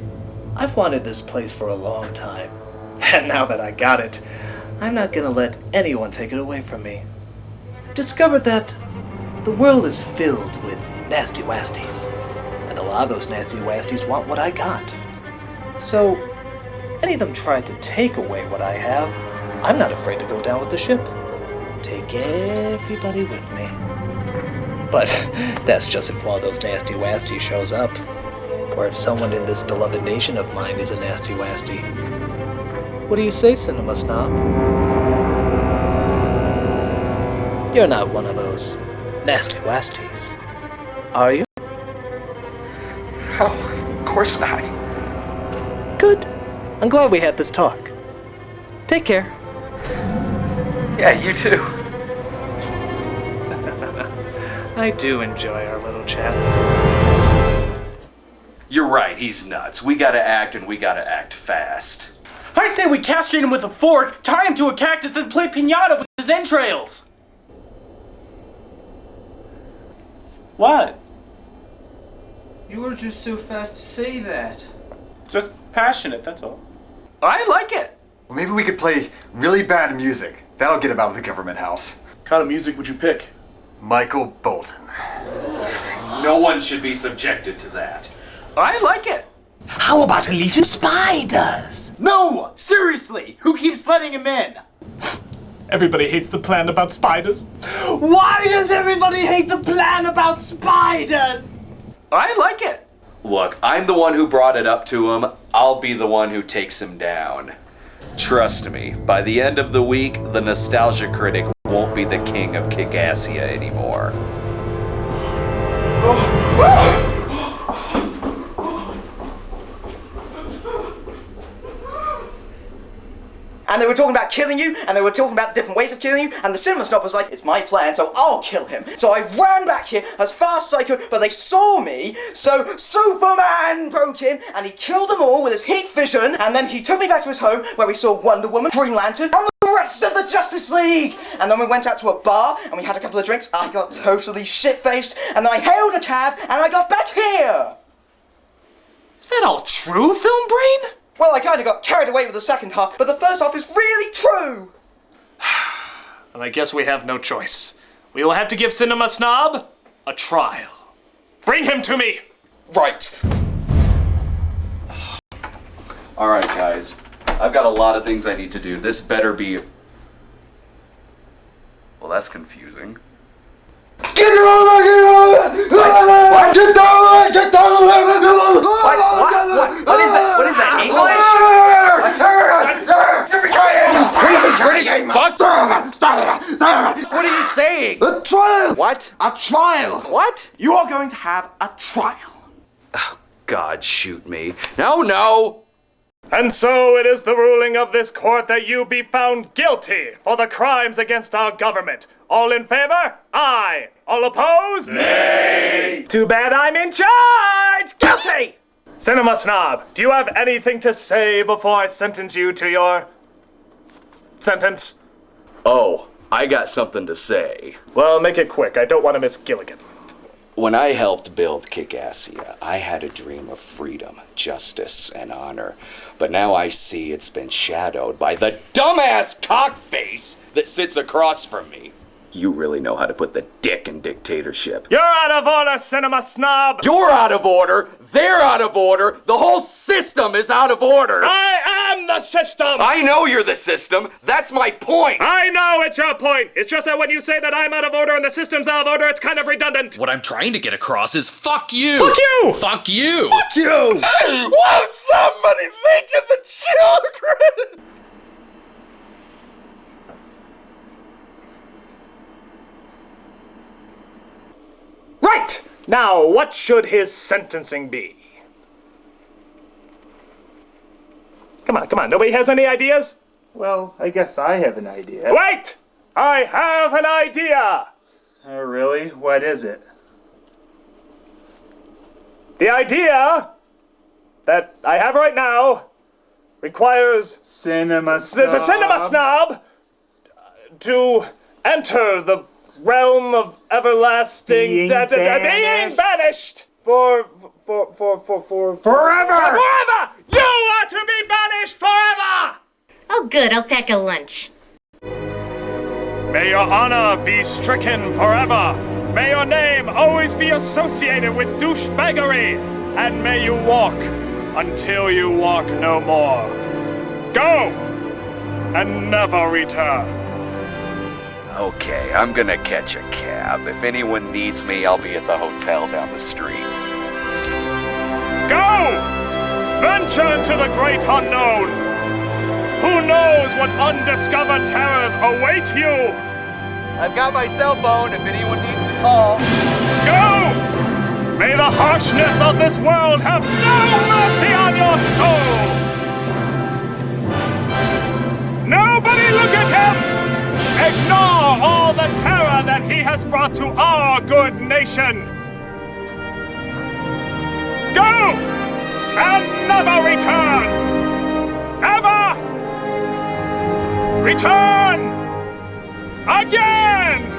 I've wanted this place for a long time. And now that I got it, I'm not gonna let anyone take it away from me. I've discovered that the world is filled with nasty wasties. And a lot of those nasty wasties want what I got. So, any of them try to take away what I have, I'm not afraid to go down with the ship. Take everybody with me. But that's just if one of those nasty wasties shows up. Or if someone in this beloved nation of mine is a nasty wasty. What do you say, Cinema Snob? You're not one of those nasty wasties, are you? Oh, of course not. Good. I'm glad we had this talk. Take care. Yeah, you too. I do enjoy our little chats. You're right, he's nuts. We gotta act, and we gotta act fast. I say we castrate him with a fork, tie him to a cactus, then play piñata with his entrails! What? You were just so fast to say that. Just passionate, that's all. I like it. Well, maybe we could play really bad music. That'll get him out of the government house. What kind of music would you pick? Michael Bolton. No one should be subjected to that. I like it. How about a Legion spiders? No! Seriously! Who keeps letting him in? Everybody hates the plan about spiders. Why does everybody hate the plan about spiders? I like it. Look, I'm the one who brought it up to him. I'll be the one who takes him down. Trust me, by the end of the week, the Nostalgia Critic won't be the king of Kickassia anymore. And they were talking about killing you, and they were talking about different ways of killing you, and the cinema snob was like, it's my plan, so I'll kill him. So I ran back here as fast as I could, but they saw me, so Superman broke in, and he killed them all with his heat vision, and then he took me back to his home, where we saw Wonder Woman, Green Lantern, and the rest of the Justice League! And then we went out to a bar, and we had a couple of drinks, I got totally shit-faced, and then I hailed a cab, and I got back here! Is that all true, Film Brain? Well, I kind of got carried away with the second half, but the first half is really true! And I guess we have no choice. We will have to give Cinema Snob a trial. Bring him to me! Right. Alright, guys. I've got a lot of things I need to do. This better be... Well, that's confusing. What? What? What is that? What is that? English? What are you saying? A trial! What? A trial! What? You are going to have a trial. Oh, God, shoot me. No! And so it is the ruling of this court that you be found guilty for the crimes against our government. All in favor? Aye. All opposed? Nay. Too bad I'm in charge! Guilty! Cinema Snob, do you have anything to say before I sentence you to your... sentence? Oh, I got something to say. Well, make it quick. I don't want to miss Gilligan. When I helped build Kickassia, I had a dream of freedom, justice, and honor. But now I see it's been shadowed by the dumbass cockface that sits across from me. You really know how to put the dick in dictatorship. You're out of order, Cinema Snob! You're out of order! They're out of order! The whole system is out of order! I am the system! I know you're the system! That's my point! I know it's your point! It's just that when you say that I'm out of order and the system's out of order, it's kind of redundant! What I'm trying to get across is fuck you! Fuck you! Fuck you! Fuck you! Hey, won't somebody think of the children? Right! Now, what should his sentencing be? Come on, nobody has any ideas? Well, I guess I have an idea. Wait! I have an idea! Oh, really? What is it? The idea that I have right now requires Cinema there's a Cinema Snob Snob to enter the realm of everlasting Being being banished for forever! forever! You are to be banished forever! Oh, good. I'll pack a lunch. May your honor be stricken forever. May your name always be associated with douchebaggery, and may you walk until you walk no more. Go and never return. Okay, I'm gonna catch a cab. If anyone needs me, I'll be at the hotel down the street. Go! Venture into the great unknown. Who knows what undiscovered terrors await you? I've got my cell phone if anyone needs to call. Go! May the harshness of this world have no mercy on your soul! Nobody look at him! Ignore all the terror that he has brought to our good nation! Go! And never return! Ever! Return! Again!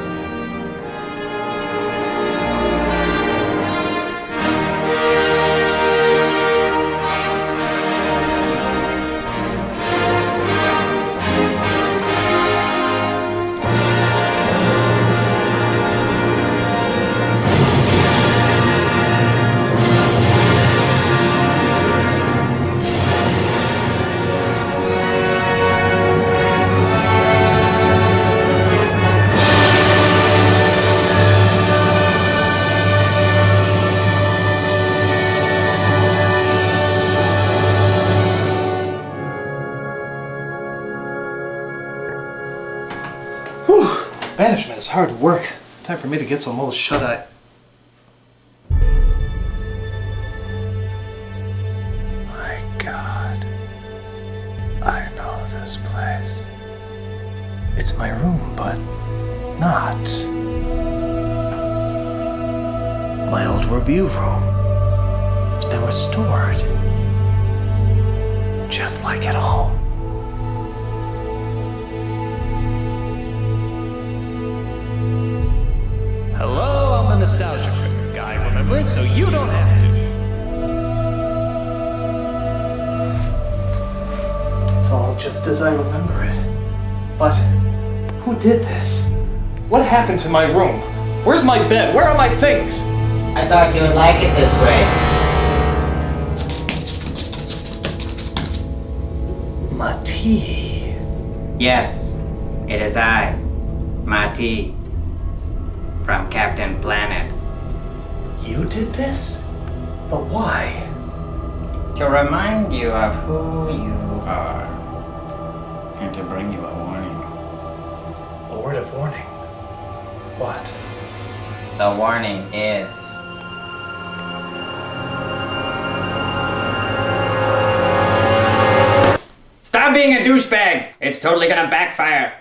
Management is hard work. Time for me to get some old shut-eye. My God. I know this place. It's my room, but not. My old review room. It's been restored. Just like at home. Hello, I'm the Nostalgia Critic. I remember it, so you don't have to. It's all just as I remember it. But who did this? What happened to my room? Where's my bed? Where are my things? I thought you would like it this way. Mati. Yes, it is I, Mati, from Captain Planet. You did this? But why? To remind you of who you are, and to bring you a warning. A word of warning? What? The warning is... Stop being a douchebag! It's totally gonna backfire!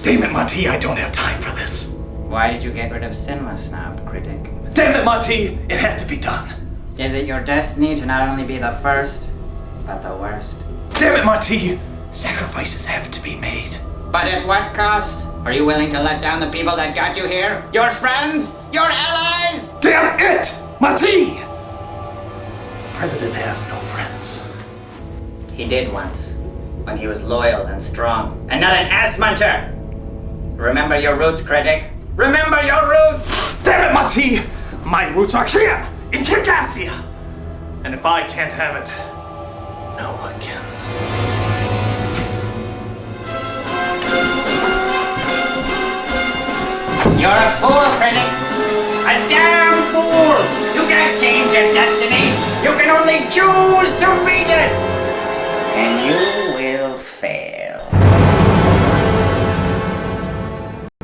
Damn it, Mati, I don't have time for this. Why did you get rid of Cinema Snob, Critic? Damn it, Mati! It had to be done. Is it your destiny to not only be the first, but the worst? Damn it, Mati! Sacrifices have to be made. But at what cost? Are you willing to let down the people that got you here? Your friends? Your allies? Damn it! Mati! The president has no friends. He did once, when he was loyal and strong, and not an ass muncher! Remember your roots, Critic. Remember your roots! Damn it, Mati! My roots are here, in Kickassia! And if I can't have it, no one can. You're a fool, Critic! A damn fool! You can't change your destiny! You can only choose to meet it! And you will fail.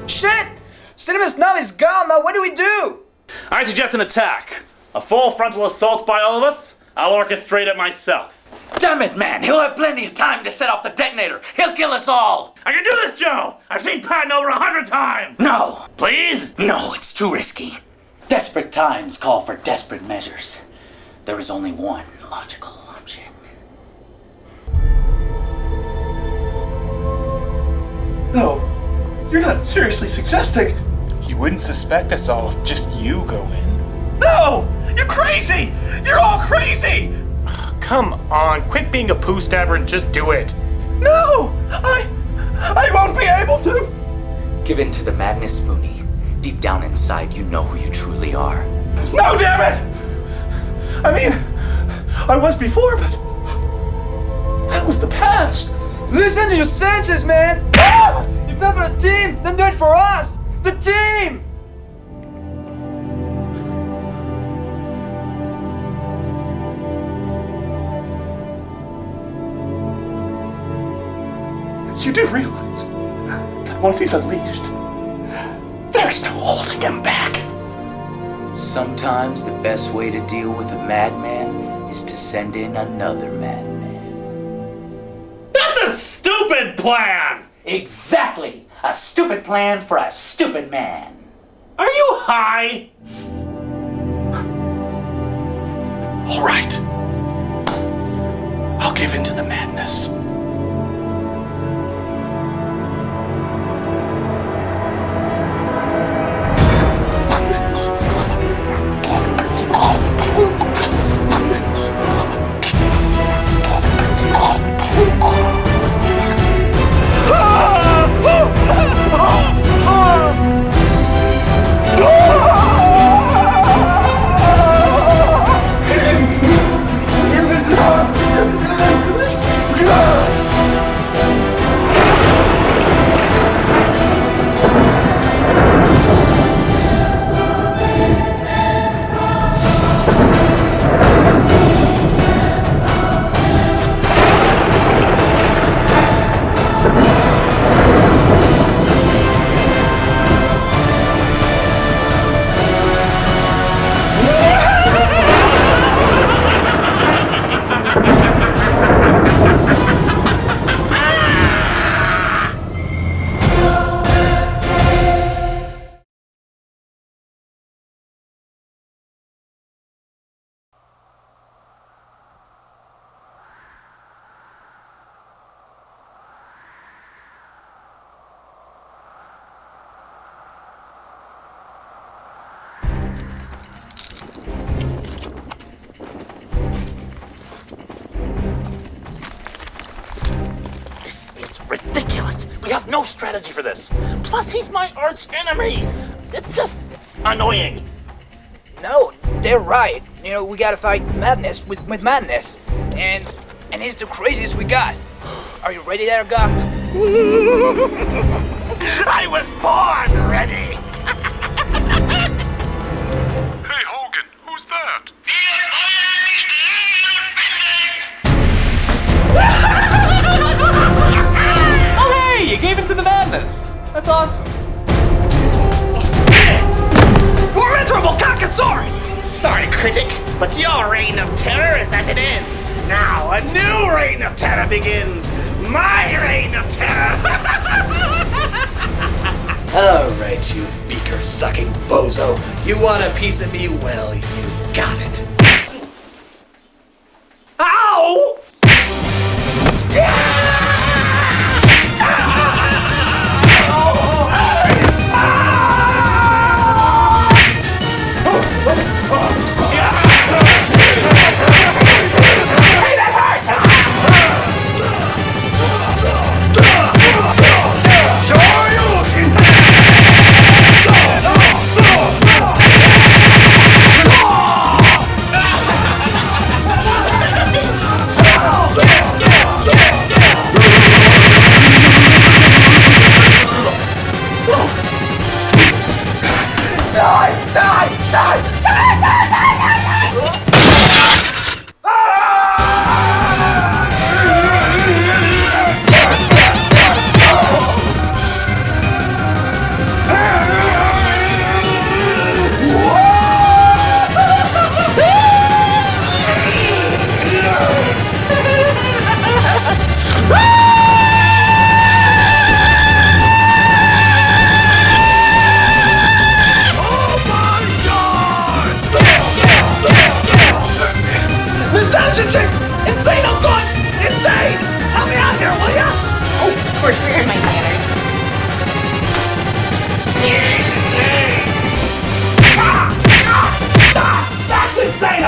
Shit! Cinema Snob is gone now, what do we do? I suggest an attack. A full frontal assault by all of us. I'll orchestrate it myself. Damn it, man! He'll have plenty of time to set off the detonator. He'll kill us all. I can do this, Joe! I've seen Patton over 100 times! No! Please? No, it's too risky. Desperate times call for desperate measures. There is only one logical option. No, you're not seriously suggesting. He wouldn't suspect us all if just you go in. No! You're crazy! You're all crazy! Come on, quit being a poo stabber and just do it. No! I won't be able to! Give in to the madness, Spoonie. Deep down inside, you know who you truly are. No, damn it! I mean, I was before, but that was the past. Listen to your senses, man! Ah! If not for the team, then do it for us! The team! You do realize that once he's unleashed, there's no holding him back. Sometimes the best way to deal with a madman is to send in another madman. That's a stupid plan! Exactly! A stupid plan for a stupid man. Are you high? All right. I'll give in to the madness. Ah! strategy for this. Plus, he's my arch enemy. It's just annoying. No, they're right. You know, we gotta fight madness with madness. And he's the craziest we got. Are you ready there, Gok? I was born ready! Hey, Hogan, who's that? Oh, hey, you gave in to the madness. That's awesome. Miserable Cockosaurus! Sorry, Critic, but your reign of terror is at an end. Now a new reign of terror begins. My reign of terror! Alright, you beaker-sucking bozo. You want a piece of me? Well, you got it. Ow! Nostalgia chick! Insane! I'm gone! Insane! Help me out here, will ya? Oh, of course, we heard my manners. That's insane!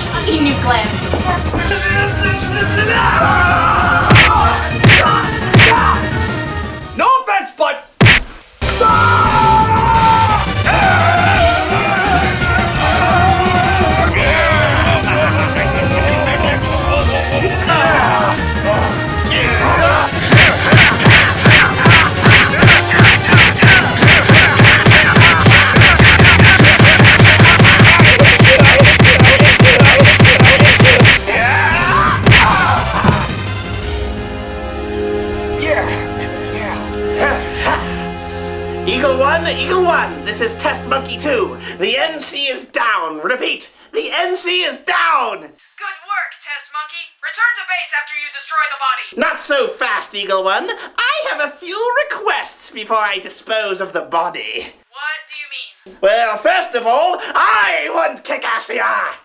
Shocking new class. No offense, but... Eagle 1, this is Test Monkey 2. The NC is down. Repeat, the NC is down. Good work, Test Monkey. Return to base after you destroy the body. Not so fast, Eagle 1. I have a few requests before I dispose of the body. What do you mean? Well, first of all, I want Kickassia. That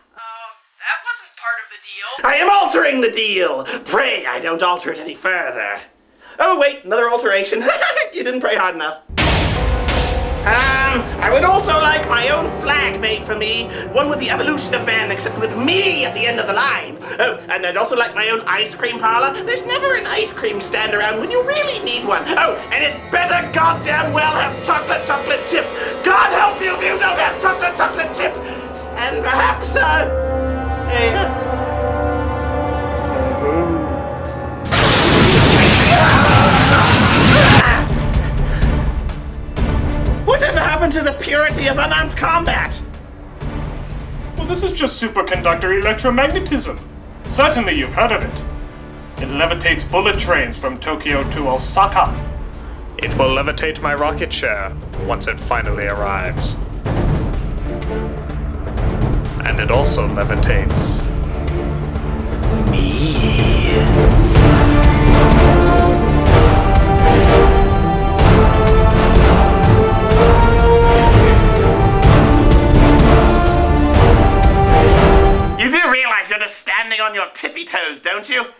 wasn't part of the deal. I am altering the deal. Pray I don't alter it any further. Oh, wait, another alteration. You didn't pray hard enough. I would also like my own flag made for me, one with the evolution of man, except with me at the end of the line. Oh, and I'd also like my own ice cream parlor. There's never an ice cream stand around when you really need one. Oh, and it better goddamn well have chocolate chip. God help you if you don't have chocolate chip. And perhaps, Whatever happened to the purity of unarmed combat? Well, this is just superconductor electromagnetism. Certainly you've heard of it. It levitates bullet trains from Tokyo to Osaka. It will levitate my rocket share once it finally arrives. And it also levitates me. You do realize you're just standing on your tippy toes, don't you?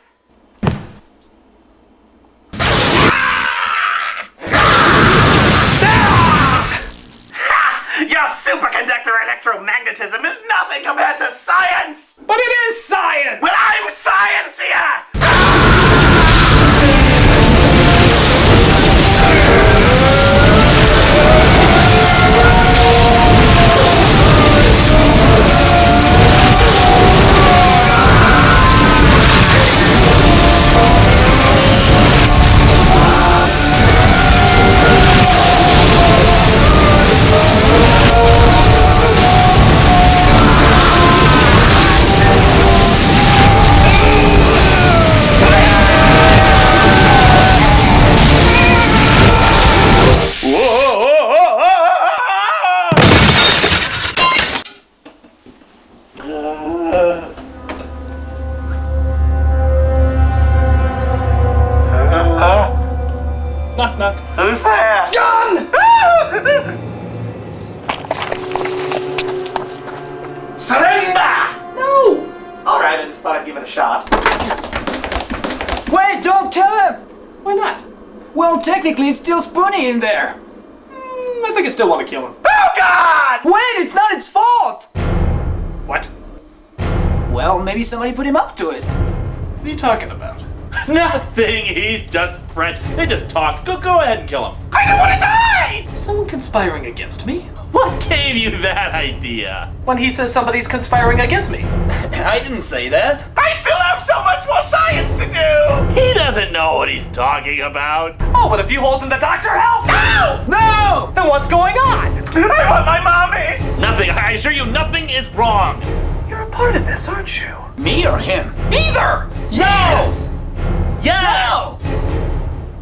Your superconductor electromagnetism is nothing compared to science! But it is science! Well, I'm science here! Knock, knock. Who's there? Gun! Surrender! No! Alright, I just thought I'd give it a shot. Wait, don't kill him! Why not? Well, technically, it's still Spoonie in there. I think I still want to kill him. Oh, God! Wait, it's not its fault! What? Well, maybe somebody put him up to it. What are you talking about? Nothing. He's just French. They just talk. Go ahead and kill him. I don't want to die! Someone conspiring against me? What gave you that idea? When he says somebody's conspiring against me. I didn't say that. I still have so much more science to do! He doesn't know what he's talking about. Oh, but a few holes in the doctor help! No! No! Then what's going on? I want my mommy! Nothing. I assure you, nothing is wrong. You're a part of this, aren't you? Me or him? Neither! Yes! Yes!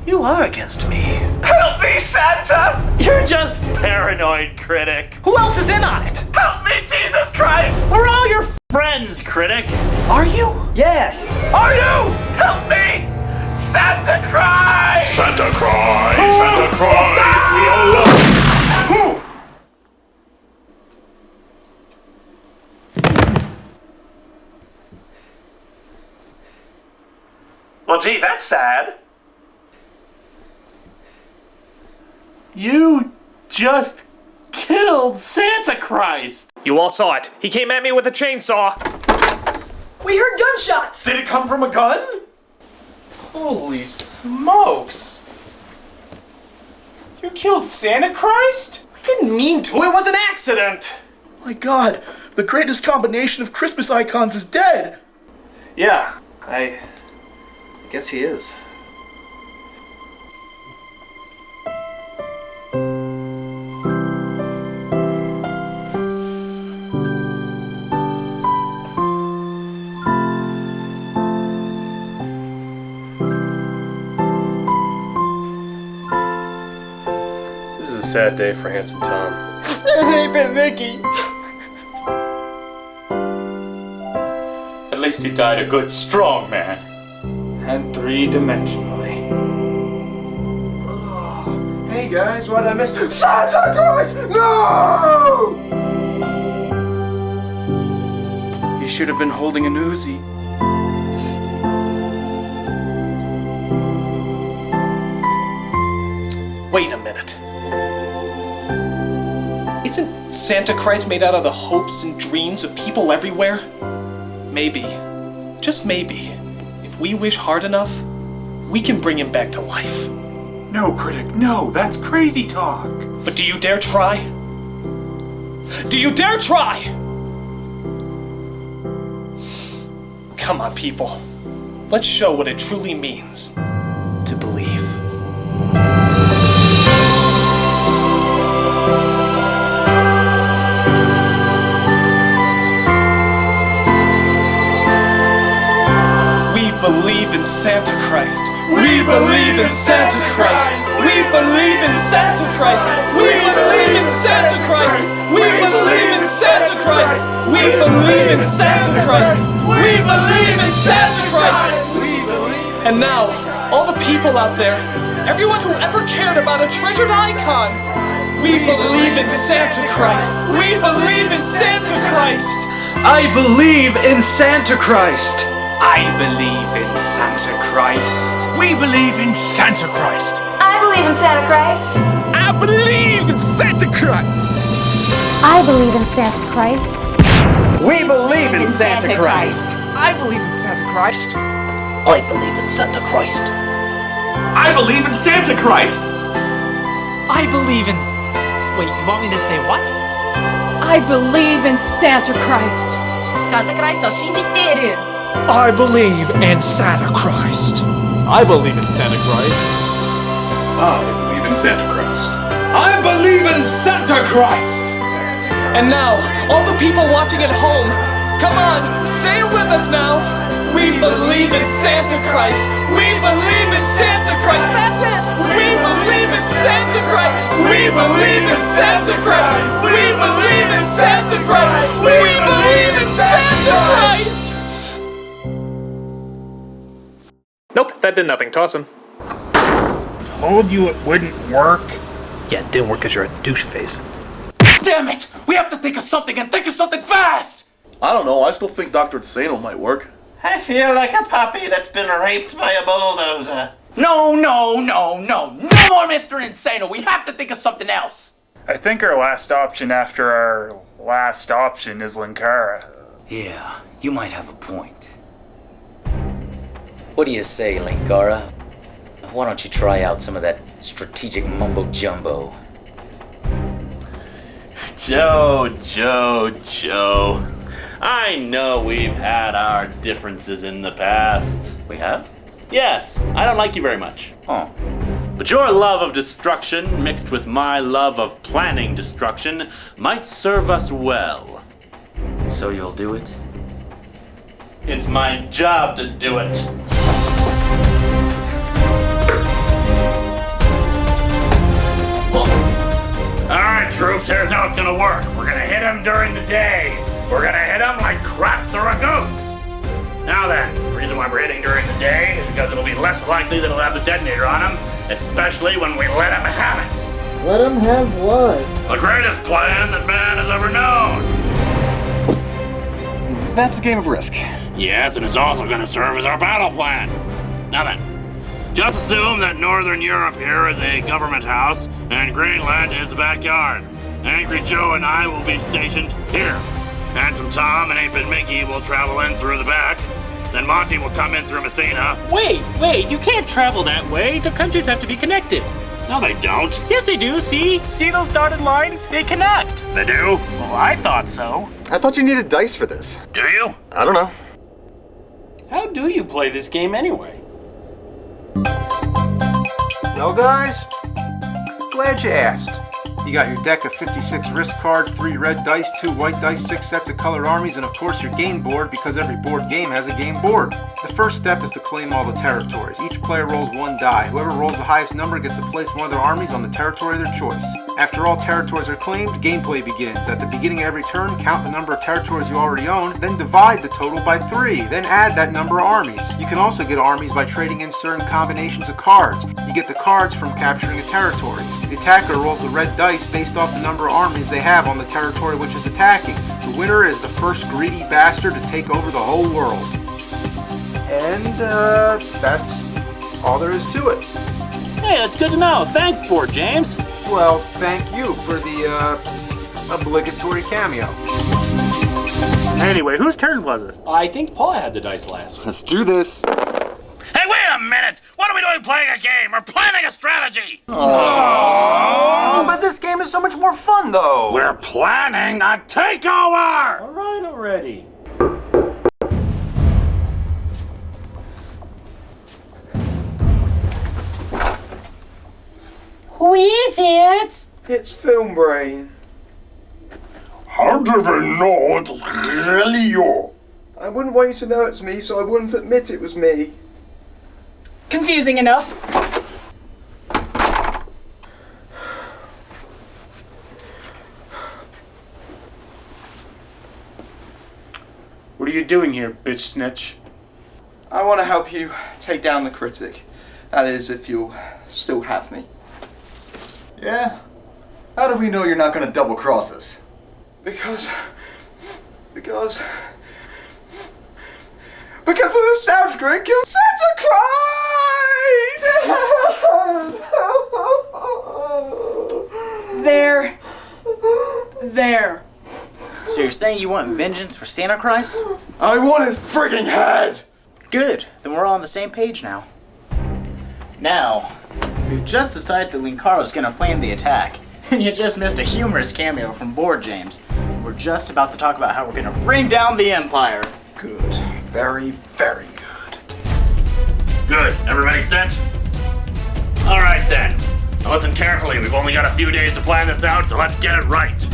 You are against me. Help me, Santa! You're just paranoid, Critic. Who else is in on it? Help me, Jesus Christ! We're all your friends, Critic. Are you? Yes! Are you? Help me! Santa Christ! Santa Christ! Santa Christ! We all love Well, gee, that's sad. You just killed Santa Christ. You all saw it. He came at me with a chainsaw. We heard gunshots! Did it come from a gun? Holy smokes! You killed Santa Christ? I didn't mean to. It was an accident. My God, the greatest combination of Christmas icons is dead. Yeah, I guess he is. This is a sad day for Handsome Tom. It ain't been Mickey. At least he died a good, strong man. And three-dimensionally. Hey guys, what did I miss? Santa Claus! No! You should have been holding an Uzi. Wait a minute. Isn't Santa Christ made out of the hopes and dreams of people everywhere? Maybe, just maybe, if we wish hard enough, we can bring him back to life. No, Critic, no, that's crazy talk. But do you dare try? Do you dare try? Come on, people. Let's show what it truly means to believe. We believe in Santa Christ. We believe in Santa Christ. We believe in Santa Christ. We believe in Santa Christ. We believe in Santa Christ. We believe in Santa Christ. We believe in Santa Christ. And now, all the people out there, everyone who ever cared about a treasured icon, we believe in Santa Christ. We believe in Santa Christ. I believe in Santa Christ. I believe in Santa Christ. We believe in Santa Christ. I believe in Santa Christ. I believe in Santa Christ. I believe in Santa Christ. We believe in Santa Christ. I believe in Santa Christ. I believe in Santa Christ. I believe in Santa Christ. I believe in... Wait, you want me to say what? I believe in Santa Christ. Santa Christ を信じている。I believe in Santa Christ. I believe in Santa Christ. I believe in Santa Christ. I believe in Santa Christ. And now, all the people watching at home, come on, say it with us now. We believe in Santa Christ. We believe in Santa Christ. That's it. We believe in in Santa Christ! We believe in Santa Christ! We believe in Santa Christ! We believe in Santa Christ! Nope, that did nothing. Toss him. Told you it wouldn't work. Yeah, it didn't work because you're a douche face. Damn it! We have to think of something and think of something fast! I don't know, I still think Dr. Insano might work. I feel like a puppy that's been raped by a bulldozer. No more Mr. Insano. We have to think of something else. I think our last option after our last option is Linkara. Yeah, you might have a point. What do you say, Linkara? Why don't you try out some of that strategic mumbo-jumbo? Joe. I know we've had our differences in the past. We have? Yes, I don't like you very much. Oh. But your love of destruction mixed with my love of planning destruction might serve us well. So you'll do it? It's my job to do it. Alright, troops, here's how it's gonna work. We're gonna hit him during the day. We're gonna hit him like crap through a goose. Now then, the reason why we're hitting during the day is because it'll be less likely that he'll have the detonator on him, especially when we let him have it. Let him have what? The greatest plan that man has ever known. That's a game of Risk. Yes, and it's also gonna serve as our battle plan. Now then, just assume that Northern Europe here is a government house and Greenland is the backyard. Angry Joe and I will be stationed here. Handsome Tom and 8-Bit Mickey will travel in through the back. Then Monty will come in through Messina. Wait, you can't travel that way. The countries have to be connected. No, they don't. Yes, they do. See those dotted lines? They connect. They do? Well, I thought so. I thought you needed dice for this. Do you? I don't know. How do you play this game anyway? Well, guys, glad you asked. You got your deck of 56 risk cards, 3 red dice, 2 white dice, 6 sets of colored armies, and of course your game board, because every board game has a game board. The first step is to claim all the territories. Each player rolls 1 die. Whoever rolls the highest number gets to place one of their armies on the territory of their choice. After all territories are claimed, gameplay begins. At the beginning of every turn, count the number of territories you already own, then divide the total by 3, then add that number of armies. You can also get armies by trading in certain combinations of cards. You get the cards from capturing a territory. The attacker rolls the red dice based off the number of armies they have on the territory which is attacking. The winner is the first greedy bastard to take over the whole world. And, that's all there is to it. Hey, that's good to know. Thanks, Board James. Well, thank you for the, obligatory cameo. Anyway, whose turn was it? I think Paul had the dice last. Let's do this. Hey, wait a minute! What are we doing playing a game? We're planning a strategy! Oh, but this game is so much more fun, though. We're planning a takeover! All right already. Who is it? It's Film Brain. How do they know it's really you? I wouldn't want you to know it's me, so I wouldn't admit it was me. Confusing enough. What are you doing here, bitch snitch? I want to help you take down the critic. That is, if you'll still have me. Yeah? How do we know you're not going to double cross us? Because the Nostalgia Critic killed Santa Christ! There. So you're saying you want vengeance for Santa Christ? I want his frigging head! Good. Then we're all on the same page now. Now, we've just decided that Lincaro's gonna plan the attack. And you just missed a humorous cameo from Board James. We're just about to talk about how we're gonna bring down the Empire. Good. Very, very good. Good. Everybody set? All right then. Now listen carefully. We've only got a few days to plan this out, so let's get it right.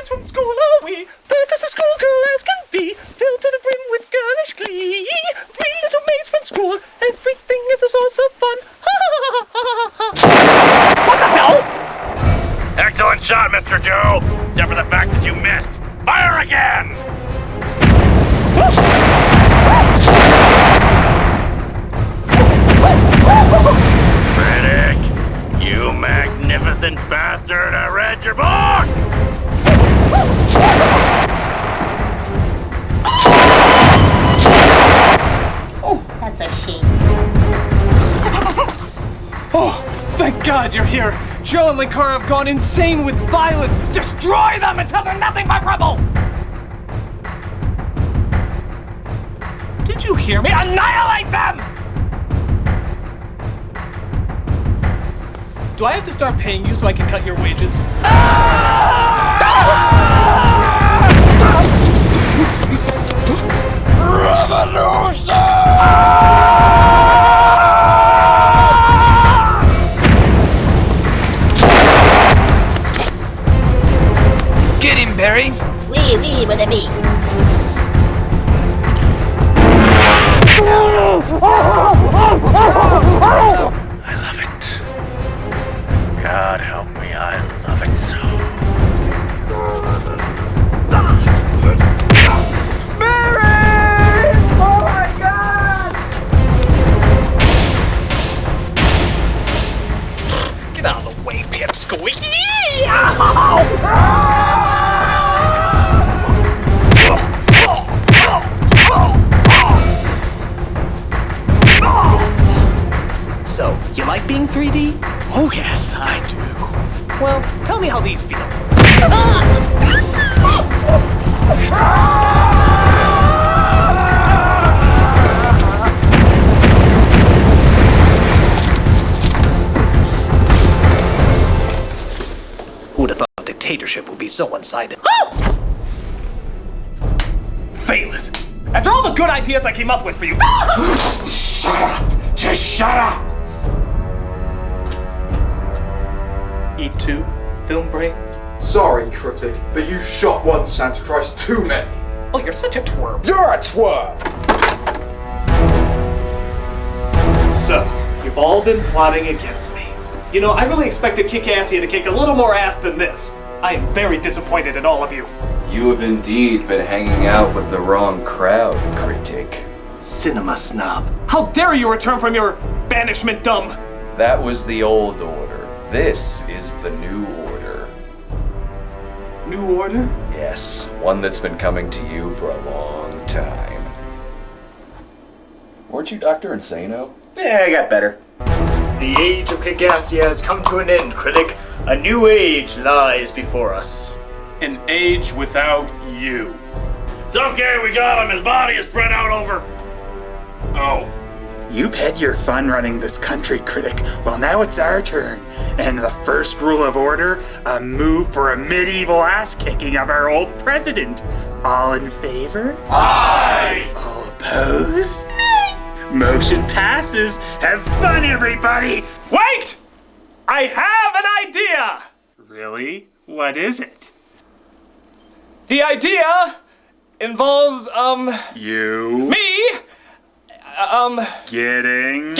minutes from school are we? But as a schoolgirl as can be, filled to the brim with girlish glee. 3 little maids from school, everything is a source of fun. What the hell? Excellent shot, Mr. Joe! Except for the fact that you missed. Fire again! Critic! You magnificent bastard! I read your book! Oh, that's a shame. Oh, thank God you're here. Joe and Likara have gone insane with violence. Destroy them until they're nothing but rubble! Did you hear me? Annihilate them! Do I have to start paying you so I can cut your wages? Get him, Barry. Oui, mon ami. I love it. God help me, I love it so. Barry! Oh my God! Get out of the way, pipsqueak! So, you like being 3D? Oh yes, I do. Well, tell me how these feel. Who'd have thought dictatorship would be so one-sided? Failures! After all the good ideas I came up with for you. Shut up! Just shut up! E2, film break. Sorry, Critic, but you shot one Santa Christ too many. Oh, you're such a twerp. You're a twerp! So, you've all been plotting against me. You know, I really expected Kickassia to kick a little more ass than this. I am very disappointed in all of you. You have indeed been hanging out with the wrong crowd, Critic. Cinema snob. How dare you return from your banishment dumb? That was the old order. This is the new order. New order? Yes, one that's been coming to you for a long time. Weren't you Dr. Insano? Yeah, I got better. The age of Kickassia has come to an end, Critic. A new age lies before us. An age without you. It's okay, we got him. His body is spread out over. Oh. You've had your fun running this country, Critic. Well, now it's our turn. And the first rule of order, a move for a medieval ass-kicking of our old president. All in favor? Aye! All opposed? Motion passes. Have fun, everybody! Wait! I have an idea! Really? What is it? The idea involves, You. me, Getting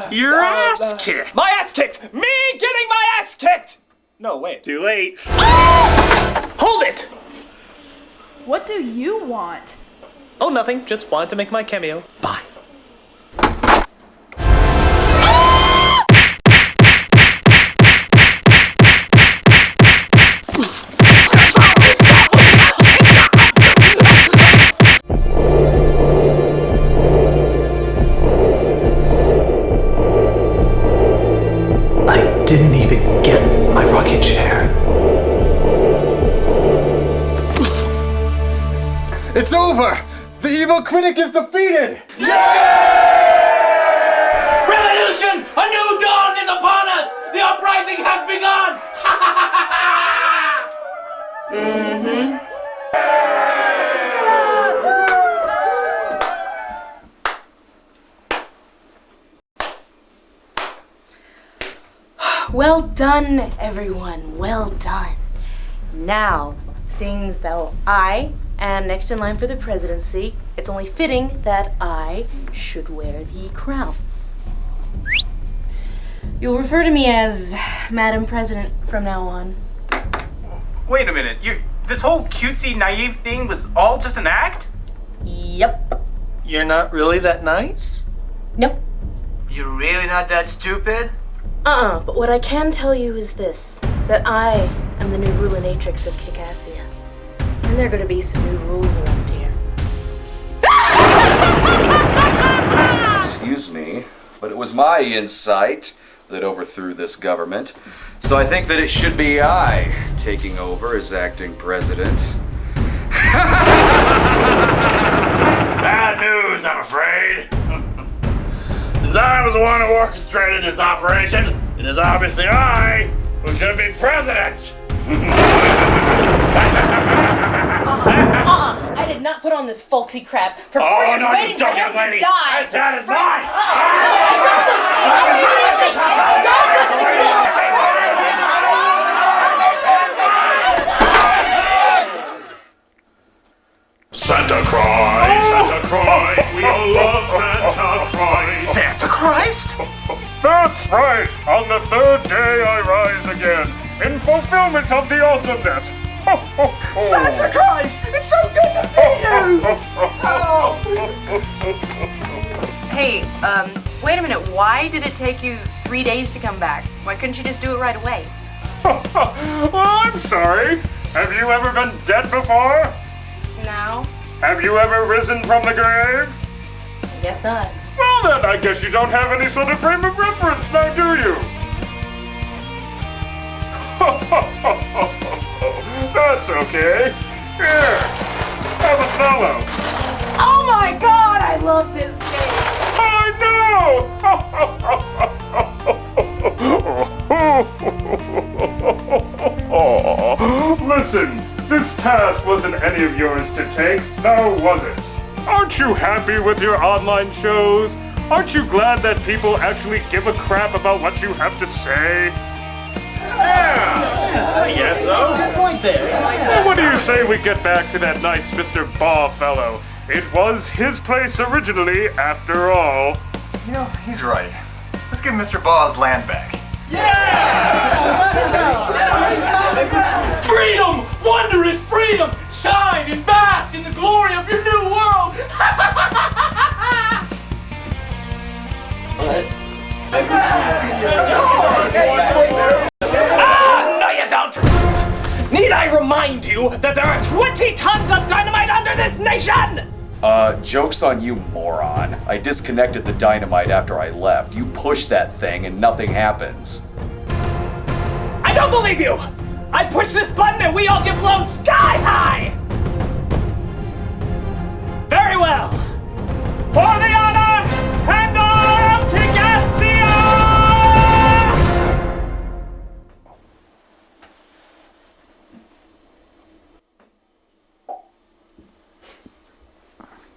your ass kicked. My ass kicked! Me getting my ass kicked! No, wait. Too late. Hold it! What do you want? Oh, nothing. Just wanted to make my cameo. Bye. Didn't even get my rocket chair. It's over! The evil critic is defeated! Revolution! A new dawn is upon us! The uprising has begun! Well done, everyone. Well done. Now, seeing as though I am next in line for the presidency, it's only fitting that I should wear the crown. You'll refer to me as Madam President from now on. Wait a minute, this whole cutesy, naive thing was all just an act? Yep. You're not really that nice? Nope. You're really not that stupid? But what I can tell you is this, that I am the new ruler-natrix of Kickassia. And there are gonna be some new rules around here. Excuse me, but it was my insight that overthrew this government. So I think that it should be I taking over as acting president. Bad news, I'm afraid. Since I was the one who orchestrated this operation, it is obviously I who should be president. I did not put on this folksy crap for 4 Oh, years no, waiting you for don't, him young to lady. die. That is mine. Santa Christ, Santa Christ, we all love Santa Christ. Santa Christ? That's right. On the third day I rise again, in fulfillment of the awesomeness. Santa Christ! It's so good to see you! Hey, wait a minute. Why did it take you 3 days to come back? Why couldn't you just do it right away? Well, I'm sorry. Have you ever been dead before? No, Have you ever risen from the grave? I guess not. Well then, I guess you don't have any sort of frame of reference now, do you? That's okay. Here, have a fellow. Oh my god, I love this game! I know! Listen, this task wasn't any of yours to take, now was it? Aren't you happy with your online shows? Aren't you glad that people actually give a crap about what you have to say? Yeah, I guess so. Good point there. Well, what do you say we get back to that nice Mr. Baugh fellow? It was his place originally, after all. You know, he's right. Let's give Mr. Baugh's land back. Freedom! Wondrous freedom! Shine and bask in the glory of your new world! No, you don't! Need I remind you that there are 20 tons of dynamite under this nation? Joke's on you, moron. I disconnected the dynamite after I left. You push that thing and nothing happens. I don't believe you! I push this button and we all get blown sky high! Very well! For the honor and honor of Kickassia!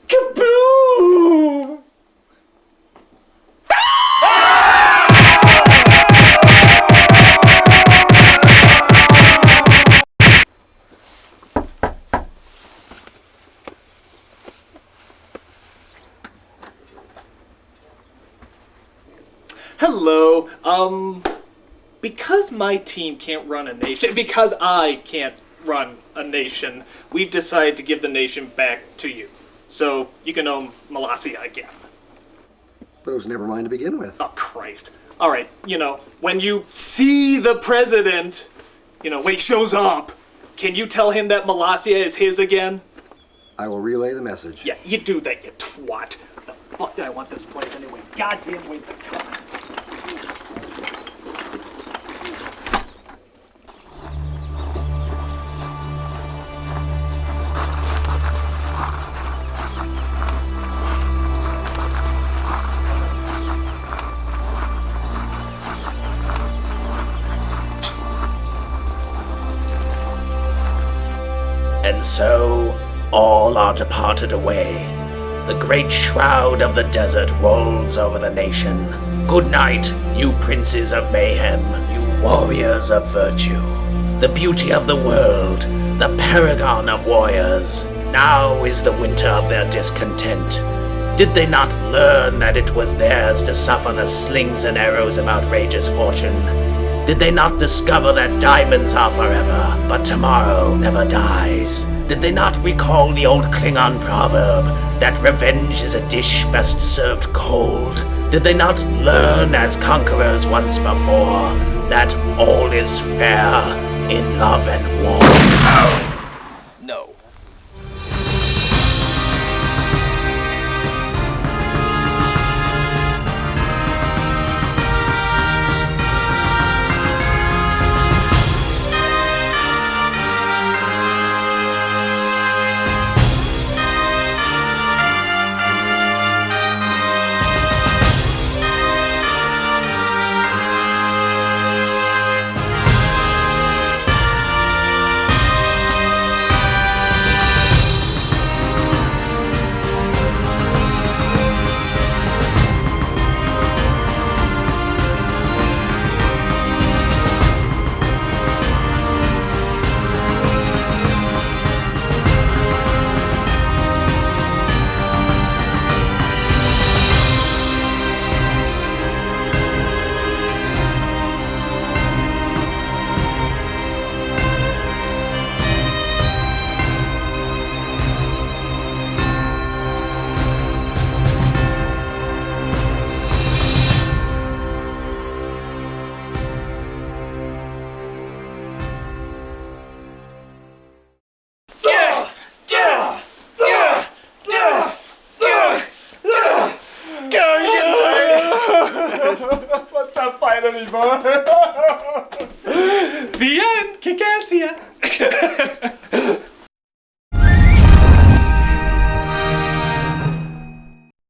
Kaboom! Hello. Because my team can't run a nation, because I can't run a nation, we've decided to give the nation back to you. So you can own Molossia again. But it was never mine to begin with. Oh, Christ. All right, when you see the president, when he shows up, can you tell him that Molossia is his again? I will relay the message. Yeah, you do that, you twat. The fuck did I want this place anyway? Goddamn waste of time. And so, all are departed away. The great shroud of the desert rolls over the nation. Good night, you princes of mayhem, you Warriors of virtue, the beauty of the world, the paragon of warriors. Now is the winter of their discontent. Did they not learn that it was theirs to suffer the slings and arrows of outrageous fortune? Did they not discover that diamonds are forever, but tomorrow never dies? Did they not recall the old Klingon proverb that revenge is a dish best served cold? Did they not learn as conquerors once before that all is fair in love and war? No. Let's not fight anymore. The end, Kickassia.